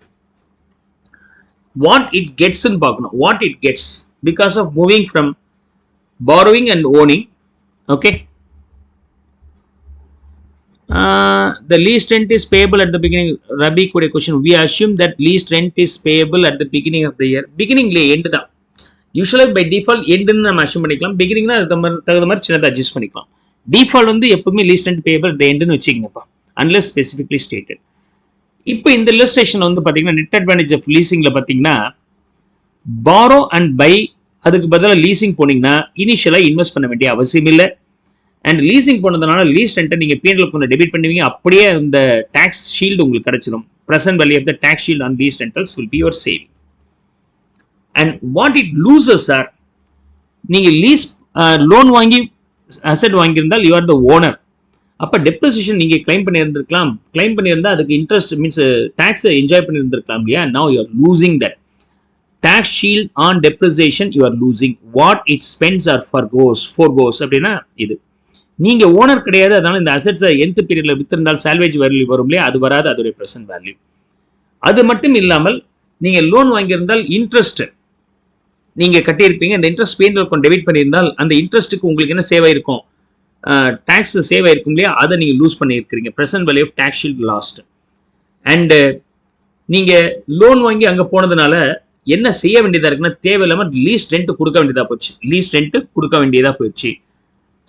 What it gets in பார்க்கணும், what it gets because of moving from borrowing and owning. Okay, the lease rent is payable at the beginning. Rabi கூட question, we assume that lease rent is payable at the beginning of the year. beginning ல end தான் usually by default end ன்னு நம்ம assume பண்ணிக்கலாம். beginning னா அதுக்கு தகுந்த மாதிரி சின்னதா adjust பண்ணிக்கலாம். default வந்து எப்பவுமே lease rent payable at the end ன்னு வெச்சிங்கப்பா, unless specifically stated. இப்போ இந்த illustration வந்து பாத்தீங்கன்னா net advantage of leasing ல பாத்தீங்கன்னா borrow and buy அதுக்கு பதிலா leasing போனீங்கன்னா இனிஷியலா இன்வெஸ்ட் பண்ண வேண்டிய அவசியம் இல்லை. அண்ட் லீசிங் போனதுனால லீஸ் ரெண்ட்டை நீங்க P&L அக்கவுண்ட்ல டெபிட் பண்ணுவீங்க, அப்படியே அந்த டாக்ஸ் ஷீல்டு உங்களுக்கு கிடைச்சிடும். present value of the tax shield on lease rentals will be your saving. And what it loses are, நீங்க லீஸ் லோன் வாங்கி அசெட் வாங்கியிருந்தால் you are the owner. அப்ப டெப்ரிசியேஷன் நீங்க கிளைம் பண்ணியிருந்திருக்கலாம், கிளைம் பண்ணியிருந்தா அதுக்கு இன்ட்ரெஸ்ட் மீன்ஸ் டாக்ஸை என்ஜாய் பண்ணியிருந்திருக்கலாம் இல்லையா. now you are losing that tax shield on depreciation, you are losing. what it spends or forgoes அப்படின்னா இது நீங்க ஓனர் கிடையாது, அதனால இந்த அசெட்ஸை nth பீரியட்ல வித்திருந்தால் சால்வேஜ் வேல்யூ வரும் இல்லையா, அது வராது, அதோட பிரசன்ட் வேல்யூ. அது மட்டும் இல்லாமல் நீங்க லோன் வாங்கியிருந்தால் இன்ட்ரெஸ்ட் நீங்க கட்டியிருப்பீங்க, அந்த இன்ட்ரெஸ்ட் P&L அக்கவுண்ட் டெபிட் பண்ணியிருந்தால் அந்த இன்ட்ரெஸ்ட்டுக்கு உங்களுக்கு என்ன சேவ் ஆயிருக்கும், டாக்ஸ் சேவ் ஆயிருக்கும் இல்லையா, அதை நீங்க லூஸ் பண்ணியிருக்கிறீங்க. Present value of tax shield lost. And நீங்க லோன் வாங்கி அங்க போனதுனால என்ன செய்ய வேண்டியதா இருக்குன்னா, தேவையில்லாம லீஸ் ரெண்ட் கொடுக்க வேண்டியதா போச்சு, லீஸ் ரெண்ட் கொடுக்க வேண்டியதா போயிடுச்சு.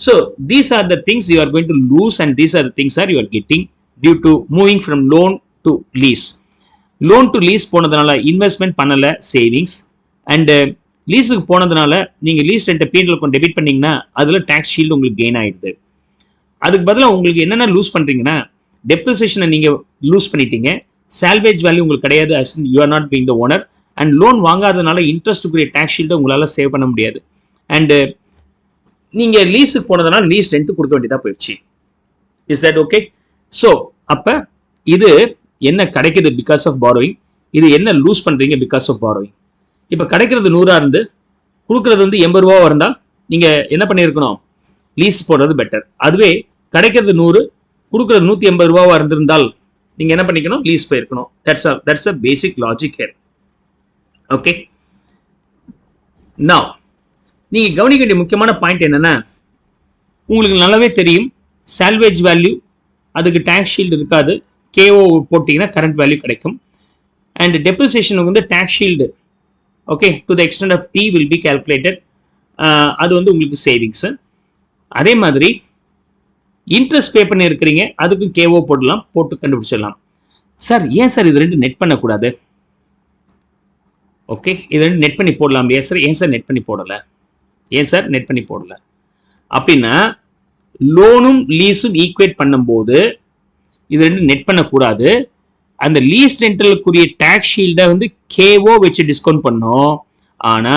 So these are the things you are going to lose, and these are the things you are getting due to moving from loan to lease. Loan to lease போனதுனால investment பண்ணல, savings. And லீஸுக்கு போனதுனால நீங்க lease rent P&L account debit பண்ணீங்கன்னா அதுல tax shield உங்களுக்கு gain ஆயிடுது. அதுக்கு பதிலாக உங்களுக்கு என்னென்ன லூஸ் பண்றீங்கன்னா, டெப்ரிசியேஷனை நீங்க லூஸ் பண்ணிட்டீங்க, சால்வேஜ் வேல்யூ உங்களுக்கு கிடையாது, you are not being the owner. And loan வாங்காதனால இன்ட்ரெஸ்ட்டுக்குரிய டாக்ஸ் ஷீல்டை உங்களால சேவ் பண்ண முடியாது. அண்ட் நீங்க லீஸுக்கு போனதுனால லீஸ் ரெண்ட் கொடுக்க வேண்டியதா போயிடுச்சு. Is that okay? ஸோ அப்ப இது என்ன கிடைக்குது பிகாஸ் ஆஃப் பாரோயிங், இது என்ன லூஸ் பண்றீங்க பிகாஸ் ஆஃப் பாரோயிங். இப்ப கிடைக்கிறது 100 இருந்து கொடுக்கறது வந்து 80 ரூபா இருந்தால் நீங்க என்ன பண்ணிருக்கணும், லீஸ் போடுறது பெட்டர். அதுவே கிடைக்கிறது 100 கொடுக்கறது 180 ரூபாவா இருந்திருந்தால் நீங்க என்ன பண்ணிக்கணும், லீஸ் போயிருக்கணும். That's a basic logic here. Okay, now நீங்க கவனிக்க வேண்டிய முக்கியமான பாயிண்ட் என்னன்னா, உங்களுக்கு நல்லாவே தெரியும் சால்வேஜ் வேல்யூ அதுக்கு டாக்ஸ் ஷீல்டு இருக்காது, KO போட்டீங்கன்னா கரண்ட் வேல்யூ கிடைக்கும். அண்ட் டெப்ரிசியேஷனுக்கு வந்து tax shield okay to the extent of T will be calculated. அது வந்து உங்களுக்கு சேவிங்ஸ். அதே மாதிரி இன்ட்ரெஸ்ட் பே பண்ணி இருக்கிறீங்க, அதுக்கும் KO போடலாம், போட்டு கண்டுபிடிச்சிடலாம். சார் ஏன் சார் இது ரெண்டு நெட் பண்ணக்கூடாது? ஓகே, இது ரெண்டு நெட் பண்ணி போடலாம் இல்லையா சார், ஏன் சார் நெட் பண்ணி போடலை, ஏன் சார் நெட் பண்ணி போடல அப்படின்னா, லோனும் லீஸும் ஈக்குவேட் பண்ணும்போது இது ரெண்டு நெட் பண்ணக்கூடாது. அந்த லீஸ் ரெண்டலுக்குரிய டாக்ஸ் ஷீல்டை வந்து கேஓ வச்சு டிஸ்கவுண்ட் பண்ணோம். ஆனா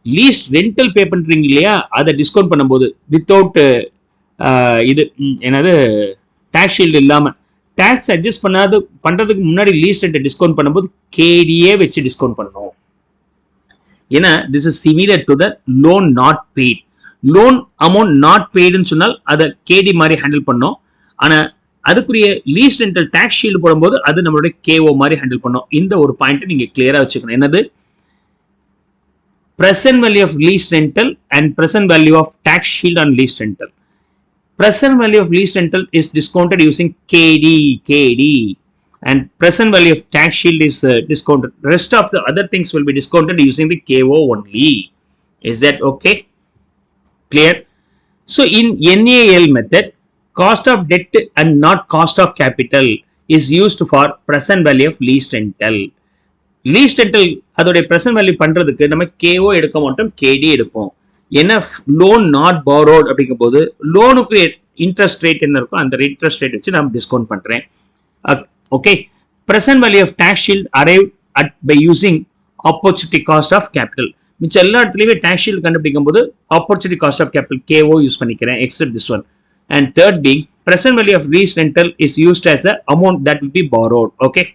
லீஸ் ரெண்டல் பே பண்றீங்க இல்லையா, அதை டிஸ்கவுண்ட் பண்ணும்போது வித்தவுட் இது என்னது டாக்ஸ் ஷீல்டு இல்லாம டாக்ஸ் அட்ஜஸ்ட் பண்றதுக்கு முன்னாடி லீஸ் ரெண்டை டிஸ்கவுண்ட் பண்ணும்போது கேடிஏ வச்சு டிஸ்கவுண்ட் பண்ணோம். ஏன்னா this is similar to the loan not paid. Loan amount not பெய்டுன்னு சொன்னால் அதை கேடி மாதிரி ஹேண்டில் பண்ணோம். ஆனா அதுக்குரிய லீஸ் ரெண்டல் டாக்ஸ் ஷீல்டு போடும்போது அது நம்மளுடைய கேஓ மாதிரி ஹேண்டில் பண்ணோம். இந்த ஒரு பாயிண்ட் நீங்க கிளியரா வச்சுக்கணும். என்னது present value of lease rental and present value of tax shield on lease rental. Present value of lease rental is discounted using KD and present value of tax shield is discounted. Rest of the other things will be discounted using the KO only. Is that okay? Clear? So in NAL method, cost of debt and not cost of capital is used for present value of lease rental. Lease rental அதோடைய present value பண்றதுக்கு நம்ம KO எடுக்க மாட்டோம், கேடி எடுப்போம். ஏன்னா loan not borrowed அப்படிங்கும் போது லோனுக்கு இன்ட்ரெஸ்ட் ரேட் என்ன இருக்கும் அந்த இன்ட்ரெஸ்ட் ரேட் வச்சு நான் டிஸ்கவுண்ட் பண்றேன். Okay, present value of tax shield arrive at by using opportunity cost of capital. மிச்சம் எல்லா இடத்துலயுமே டாக்ஸ் ஷீல்ட் கண்டுபிடிக்கும் போது opportunity cost of capital KO use பண்ணிக்கிறேன் except this one. And third being present value of lease rental is used as a amount that will be borrowed. Okay,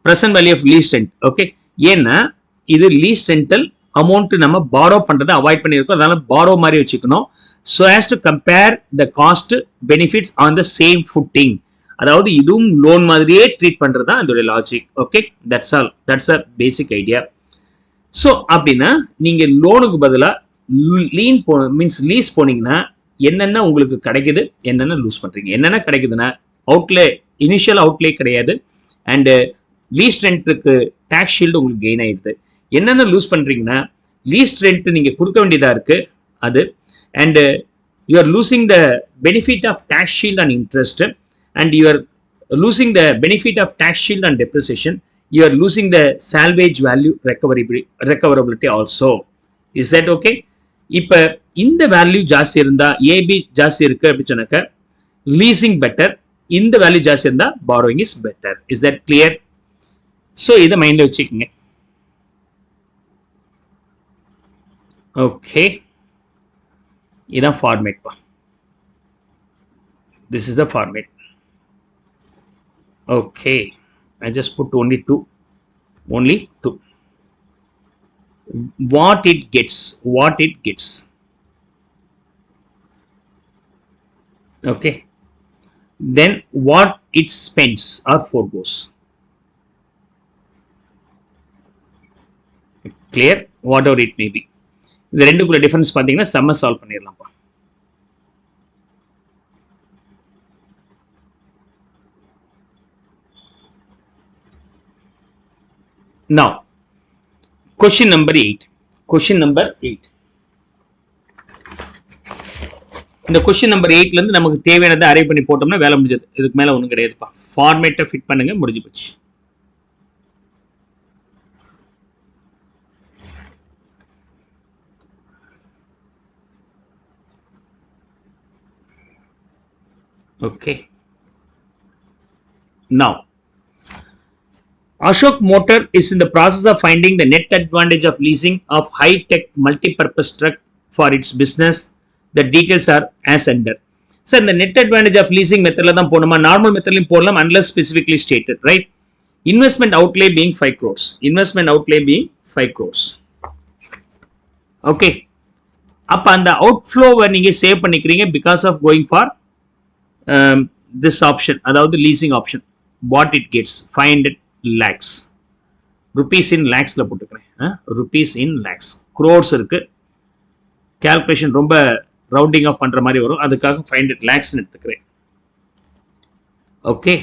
present value of lease rent. Okay, ஏன்னா இது lease rental amount நம்ம borrow பண்றதை avoid பண்ணியிருக்கோம், அதனால borrow மாதிரி வச்சுக்கணும். so as to compare the cost benefits on the same footing. அதாவது இதுவும் லோன் மாதிரியே ட்ரீட் பண்றது தான் அதோட logic. Okay, that's all. That's a basic idea. So அப்படின்னா நீங்க லோனுக்கு பதிலாக மீன்ஸ் லீஸ் போனீங்கன்னா என்னென்ன உங்களுக்கு கிடைக்குது, என்னென்ன லூஸ் பண்றீங்க. என்னென்ன கிடைக்குதுன்னா அவுட்லே, இனிஷியல் அவுட்லே கிடையாது. அண்ட் லீஸ் ரெண்ட்டுக்கு டாக்ஸ் ஷீல்டு உங்களுக்கு கெயின் ஆயிடுது. என்னென்ன லூஸ் பண்றீங்கன்னா லீஸ் ரெண்ட் நீங்க கொடுக்க வேண்டியதா இருக்கு அது. And you are losing the benefit of tax shield on interest and you are losing the benefit of tax shield on depreciation. You are losing the salvage value recoverability also. Is that okay? இப்ப இந்த value ஜாஸ்தி இருந்தா, AB ஜாஸ்தி இருக்கு அப்படின்னு சொன்னாக்க leasing better, இந்த value ஜாஸ்தி இருந்தா borrowing is better. Is that clear? So இதை மைண்ட்ல வச்சுக்கோங்க. ஓகே, இதான் ஃபார்மேட் பா. This is the format. Okay, I just put only two. What it gets. Okay, then what it spends or forgoes. Clear? Whatever it may be. இந்த ரெண்டுக்குள்ள difference பாத்தீங்கன்னா சம்ம solve பண்ணிடலாம்ப்பா. Now, question number 8. இந்த question number 8ல இருந்து நமக்கு தேவையானதை array பண்ணி போட்டோம்னா வேலை முடிஞ்சது. இதுக்கு மேல ஒண்ணும் கிடையாதுப்பா. ஃபார்மேட்டை ஃபிட் பண்ணுங்க, முடிஞ்சு போச்சு. Okay. Now, Ashok Motor is in the process of finding the net advantage of leasing of high-tech multi-purpose truck for its business. The details are as under. So, the net advantage of leasing method la dhaan ponuma, normal method la podalam unless specifically stated, right? Investment outlay being 5 crores. Okay. அப்ப அந்த அவுட்ஃப்ளோவை நீங்க save பண்ணிக்கிறீங்க because of going for this option, அதாவது leasing option. What it gets, 500 lakhs. rupees in lakhsல போட்டுக்கிறேன். rupees in lakhs. crores இருக்கு. calculation ரொம்ப rounding off பண்ற மாதிரி வரும், அதுக்காக 500 lakhs எடுத்துக்கிறேன். Okay.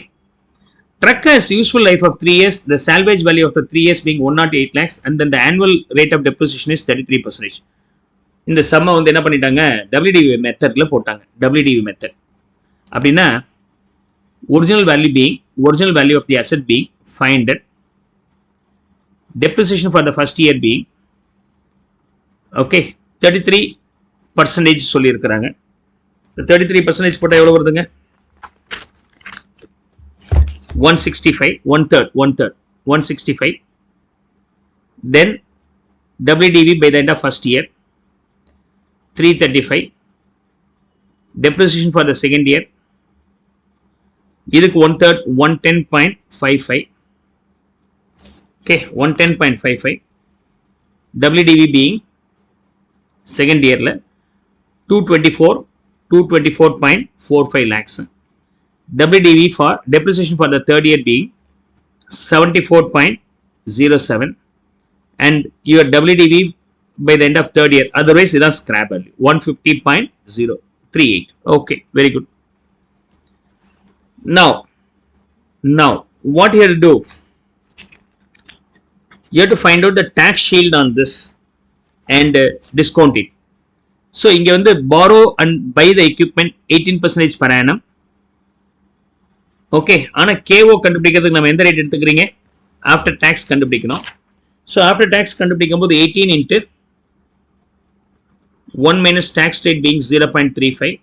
Truck has useful life of 3 years. The salvage value of the 3 years being 108 lakhs and then the annual rate of depreciation is 33%. இந்த சம்மை வந்து என்ன பண்ணிட்டாங்க, WDV மெத்தட்ல போட்டாங்க. WDV மெத்தட் அப்படின்னா original value of the asset being 500, depreciation for the first year being okay 33% சொல்லி இருக்கிறாங்க. 33% போட்டா எவ்வளவு வருதுங்க? 165, one third, 165. Then WDV by the end of first year, 335. Depreciation for the second year, இதுக்கு one third, 110.55. Okay, 110.55. WDV being second year la 224.45 lakhs. WDV for depreciation for the third year being 74.07, and your WDV by the end of third year, otherwise it is scrap value 150.038. Okay, very good. Now what you have to do, you have to find out the tax shield on this and discount it. So inga vandu borrow and buy the equipment 18% per annum. Okay, ஆனா KO கண்டுபிடிக்கிறதுக்கு நம்ம எந்த rate எடுத்துக்கிறீங்க? After tax கண்டுபிடிக்கணும். So after tax கண்டுபிடிக்கும் போது 18 into 1 minus tax rate being 0.35,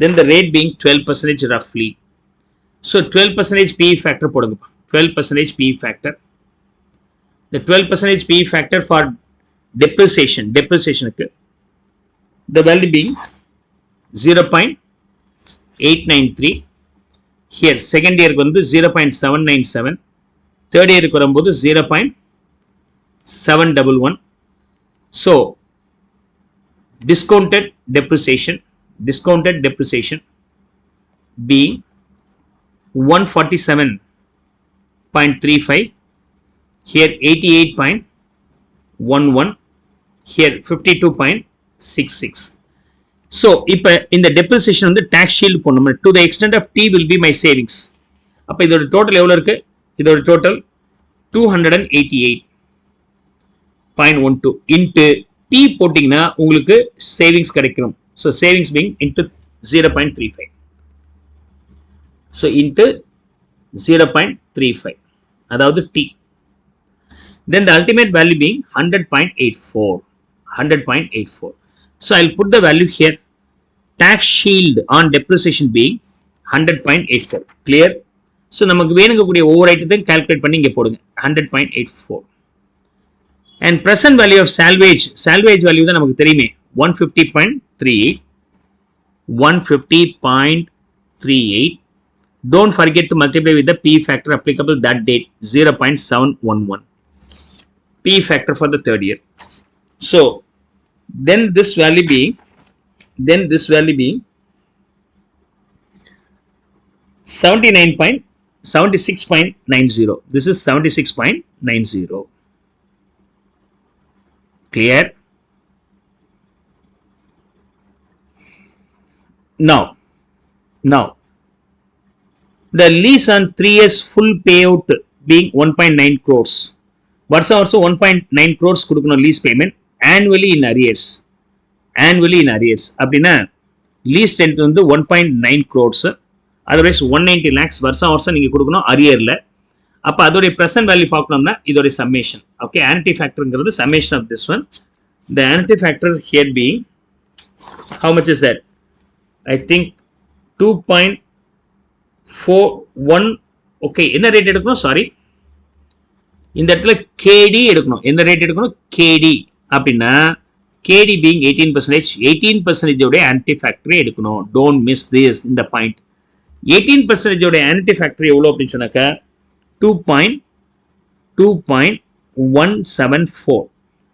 then the rate being 12% roughly. So 12% PE factor போடுங்க. 12% PE factor. The 12% PE factor for depreciation க்கு the value being 0.893. Here second year க்கு வந்து 0.797, third year க்கு வரும்போது 0.711. So discounted depreciation being 147.35, here 88.11, here 52.66. So இப்ப இந்த depreciation வந்து tax shield போடணும். To the extent of T will be my savings. அப்ப இதோட total எவ்வளவு இருக்கு? இதோட total 288.12 into T போட்டிங்கன்னா உங்களுக்கு savings கிடைக்கும். So savings being into 0.35. So into 0.35, அதாவது T. Then the ultimate value being 100.84. So I'll put the value here. Tax shield on depreciation being 100.84. Clear? So நமக்கு வேணுங்கக்கூடிய ஒவ்வொரு ஐட்டத்தையும் கால்குலேட் பண்ணி இங்க போடுங்க. 100.84. And present value of salvage value தான் நமக்கு தெரியுமே, 150.38. Don't forget to multiply with the P factor applicable that date, 0.711. P factor for the third year. So then this value being 76.90. This is 76.90. Clear? Now the lease on 3 years full payout being 1.9 crores. வருஷம் வருஷம் 1.9 crores கொடுக்கணும் lease payment annually in arrears. அப்படின்னா lease rent வந்து 1.9 crores, otherwise 190 lakhs வருஷம் வருஷம் நீங்க கொடுக்கணும் அரியர்ல. அப்ப அதோட present value பார்க்கணும்னா இதோட summation. Okay, annuity factorங்கிறது summation of this one. The annuity factor here being how much is that? I think 2.41. Okay, என்ன ரேட் எடுக்கணும்? சாரி, இந்த இடத்துல KD எடுக்கணும். என்ன ரேட் எடுக்கணும்? KD. அப்படின்னா KD being 18% உடைய annuity factor எடுக்கணும். Don't miss this in the point. 18% உடைய annuity factor எவ்வளவு அப்படின்னு சொன்னாக்க 2.174.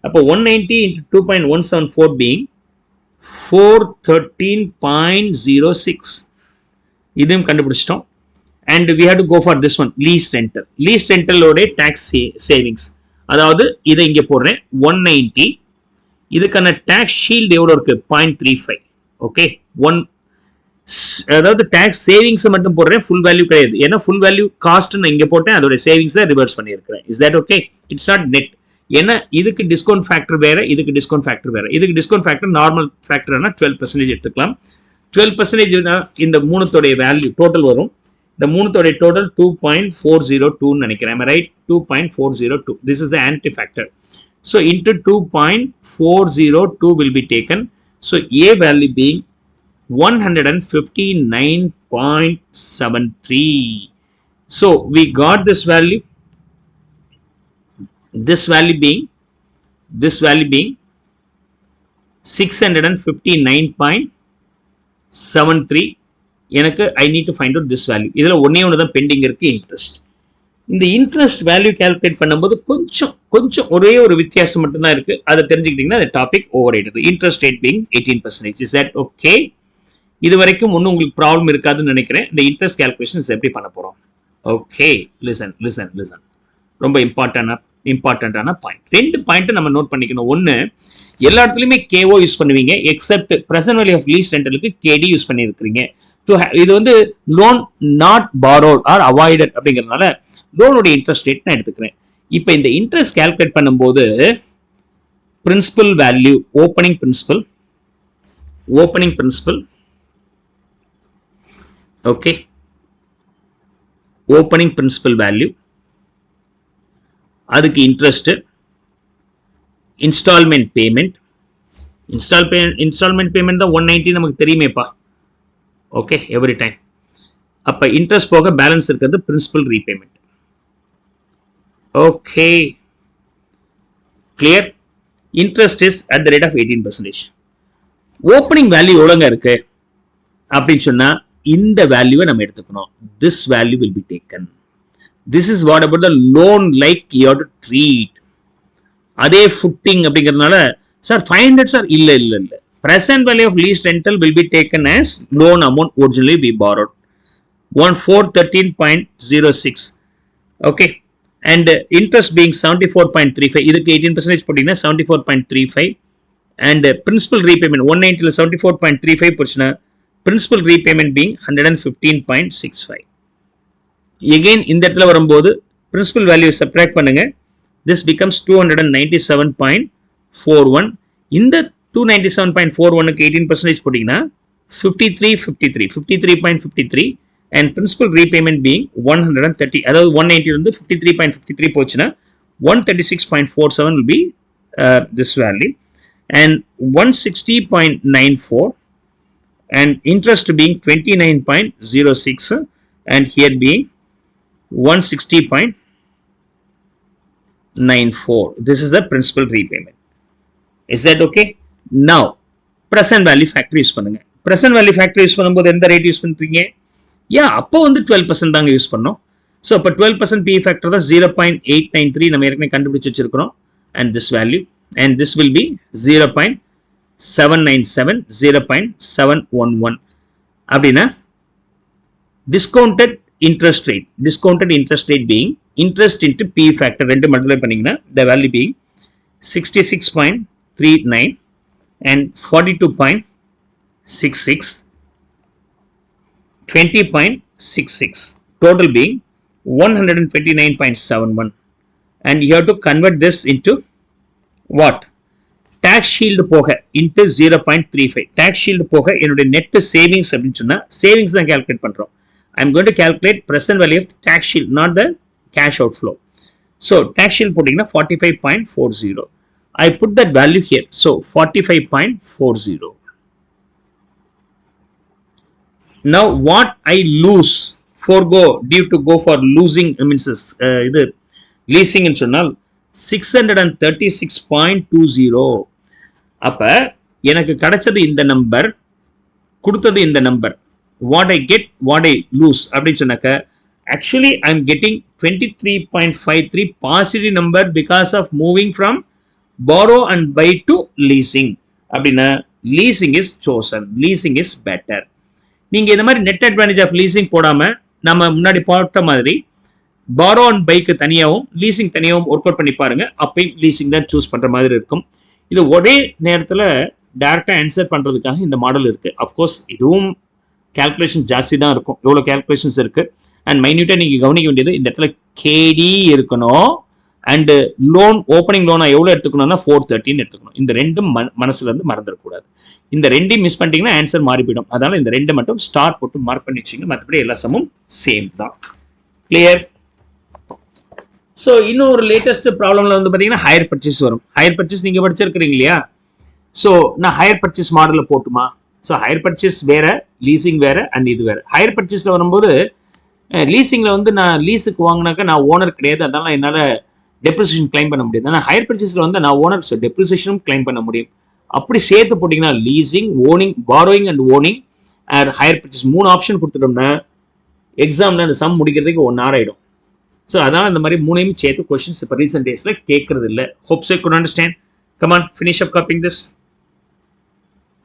அப்போ 190 into 2.174 being 413.06. இதுவும் கண்டுபிடிச்சிட்டோம். And we have to go for this one, lease rental ஓட tax savings. அதாவது இதை இங்க போடுறேன் 190. இதுக்கான tax shield எவ்வளவு இருக்கு? 0.35. ஓகே, அதாவது tax savings மட்டும் போடுறேன், full value கிடையாது. ஏன்னா full value cost நான் இங்க போட்டேன், அதோட savings ரிவர்ஸ் பண்ணியிருக்கிறேன். Is that okay? It's not net. ஏன்னா இதுக்கு டிஸ்கவுண்ட் ஃபேக்டர் வேற, இதுக்கு டிஸ்கவுண்ட் ஃபேக்டர் வேற. இதுக்கு டிஸ்கவுண்ட் ஃபேக்டர் நார்மல் ஃபேக்டர்னா 12% எடுத்துக்கலாம். 12% இந்த மூணுத்தோடைய வேல்யூ டோட்டல் வரும். இந்த மூணுத்தோடைய டோட்டல் 2.402 நினைக்கிறேன், right? 2.402. This is the annuity factor. So into 2.402 will be taken. So A value being 159.73. So we got this value being 659.73. எனக்கு I need to find out this value. இதுல ஒண்ணே ஒண்ணு தான் bending இருக்கு, interest. இந்த interest value calculate பண்ணும்போது கொஞ்சம் ஒரே ஒரு வித்தியாசம் மட்டும் தான் இருக்கு. அதை தெரிஞ்சுக்கிட்டீங்கன்னா அந்த டாபிக் ஓவர் ஆயிடுது. Interest rate being 18%. Is that okay? இது வரைக்கும் ஒன்றும் உங்களுக்கு ப்ராப்ளம் இருக்காதுன்னு நினைக்கிறேன். இந்த இன்ட்ரெஸ்ட் கால்குலேஷன்ஸ் எப்படி பண்ண போறோம்? Okay, listen. ரொம்ப இம்பார்ட்டன்டான பாயிண்ட். ரெண்டு பாயிண்ட் நம்ம நோட் பண்ணிக்கணும். ஒன்னு, எல்லா இடத்துலயுமே கேஓ யூஸ் பண்ணுவீங்க, except present value of lease ரெண்டலுக்கு கேடி யூஸ் பண்ணிருக்கீங்க. இது வந்து loan not borrowed or avoided அப்படிங்கிறதுனால லோனோட இன்ட்ரெஸ்ட் ரேட் நான் எடுத்துக்கிறேன். இப்போ இந்த இன்ட்ரெஸ்ட் கால்குலேட் பண்ணும்போது principal value, opening principal, okay, opening principal value, அதுக்கு இன்ட்ரெஸ்ட், இன்ஸ்டால்மெண்ட் பேமெண்ட் தான் 190 நமக்கு தெரியுமேப்பா. Okay, every time. அப்ப இன்ட்ரெஸ்ட் போக பேலன்ஸ் இருக்கிறது principal repayment. Okay, clear? Interest is at the rate of 18%. Opening value எவ்வளோங்க இருக்கு அப்படின்னு சொன்னா இந்த வேல்யூவை நம்ம எடுத்துக்கணும். This value will be taken. This is what about the loan like you have to treat. அதே ஃபுட்டிங் அப்படிங்கிறதுனால சார் 500 சார் இல்ல present value of lease rental will be taken as loan amount originally we borrowed 413.06. okay, and interest being 74.35. இதுக்கு 18% போட்டீங்கன்னா 74.35. and principal repayment 190 ல 74.35 போச்சுன்னா principal repayment being 115.65. again இந்த இடத்துல வரும்போது principal value subtract பண்ணுங்க. this becomes 297.41. இந்த 297.41 க்கு 18% போட்டீங்கன்னா 53.53 and principal repayment being 130. அதாவது 190 இருந்து 53.53 போச்சுன்னா 136.47 will be this value and 160.94 and interest being 29.06 and here being 160.94. this is the principal repayment. is that okay? now present value factor use பண்ணுங்க. present value factor use பண்ணும்போது எந்த rate use பண்றீங்க? அப்போ வந்து 12% தாங்க யூஸ் பண்ணோம். So இப்போ 12% PE factor தான் 0.893 நம்ம ஏற்கனவே கண்டுபிடிச்சு வச்சிருக்கிறோம். and this value and this will be 0.797 0.711. அப்படின்னா discounted interest rate being interest into PE factor ரெண்டு மல்டிப்ளை பண்ணீங்கன்னா the value being 66.39 and 42.66 20.66 total being 129.71 and you have to convert this into what? tax shield போக into 0.35. tax shield போக என்னுடைய net savings அப்படின்னு சொன்னா savings தான் calculate பண்றோம். I'm going to calculate present value of the tax shield, not the cash outflow. so tax shield போட்டீங்கன்னா 45.40. I put that value here. so 45.40. now what I lose forego due to go for losing means இது leasing ன்னு சொன்னால் 636.20. அப்ப எனக்கு கிடைச்சது இந்த number, கொடுத்தது இந்த number. what I get, what I lose அப்படின்னு சொன்னாக்க actually I am getting 23.53 positive number because of moving from borrow and buy to leasing. அப்படின்னா leasing is chosen, leasing is better. நீங்க இந்த மாதிரி net advantage of leasing போடாம நம்ம முன்னாடி பார்த்த மாதிரி borrow and buy க்கு தனியாவும் leasing தனியாவும் ஒர்க் அவுட் பண்ணி பாருங்க. அப்பயும் leasing தான் சூஸ் பண்ற மாதிரி இருக்கும். இது ஒரே நேரத்துல டைரக்டா ஆன்சர் பண்றதுக்காக இந்த மாடல் இருக்கு. அஃப்கோர்ஸ் இதுவும் கால்குலேஷன் ஜாஸ்தி தான் இருக்கும். எவ்வளவு கால்குலேஷன்ஸ் இருக்கு அண்ட் மைன்யூட்டா நீங்க கவனிக்க வேண்டியது இந்த இடத்துல கேடி இருக்கணும் அண்ட் லோன் ஓப்பனிங் லோனா எவ்வளவு எடுத்துக்கணும்னா 413 எடுத்துக்கணும். இந்த ரெண்டும் மனசுல இருந்து மறந்துடக்கூடாது. இந்த ரெண்டையும் மிஸ் பண்ணிட்டீங்கன்னா ஆன்சர் மாறிவிடும். அதனால இந்த ரெண்டு மட்டும் ஸ்டார் போட்டு மார்க் பண்ணி வச்சுங்க. மற்றபடி எல்லா சமும் சேம் தான். கிளியர்? ஸோ இன்னும் ஒரு லேட்டஸ்ட் ப்ராப்ளம்ல வந்து பார்த்தீங்கன்னா ஹையர் பர்ச்சேஸ் வரும். ஹையர் பர்ச்சேஸ் நீங்க படிச்சிருக்கிறீங்க இல்லையா? ஸோ நான் ஹையர் பர்ச்சேஸ் மாடலில் போட்டுமா? ஸோ ஹையர் பர்ச்சேஸ் வேற, லீசிங் வேற அண்ட் இது வேற. ஹையர் பர்ச்சேஸில் வரும்போது லீசிங்கில் வந்து நான் லீஸுக்கு வாங்கினாக்கா நான் ஓனர் கிடையாது, அதனால என்னால் டெப்ரிசியேஷன் கிளைம் பண்ண முடியாது. ஆனால் ஹையர் பர்ச்சேஸில் வந்து நான் ஓனர், ஸோ டெப்ரிசியேஷனும் கிளைம் பண்ண முடியும். அப்படி சேர்த்து போட்டிங்கன்னா leasing, owning, borrowing and owning and higher purchase 3 option கொடுத்துட்டோம்னா எக்ஸாமில் அந்த சம் முடிக்கிறதுக்கு 1 hour ஆகிடும். ஸோ அதனால் இந்த மாதிரி 3ஐயும் சேர்த்து கொஸ்டின்ஸ் இப்போ ரீசென்ட் டேஸில் கேட்கறது இல்லை. Hopes you could understand. Come on, finish up copying this.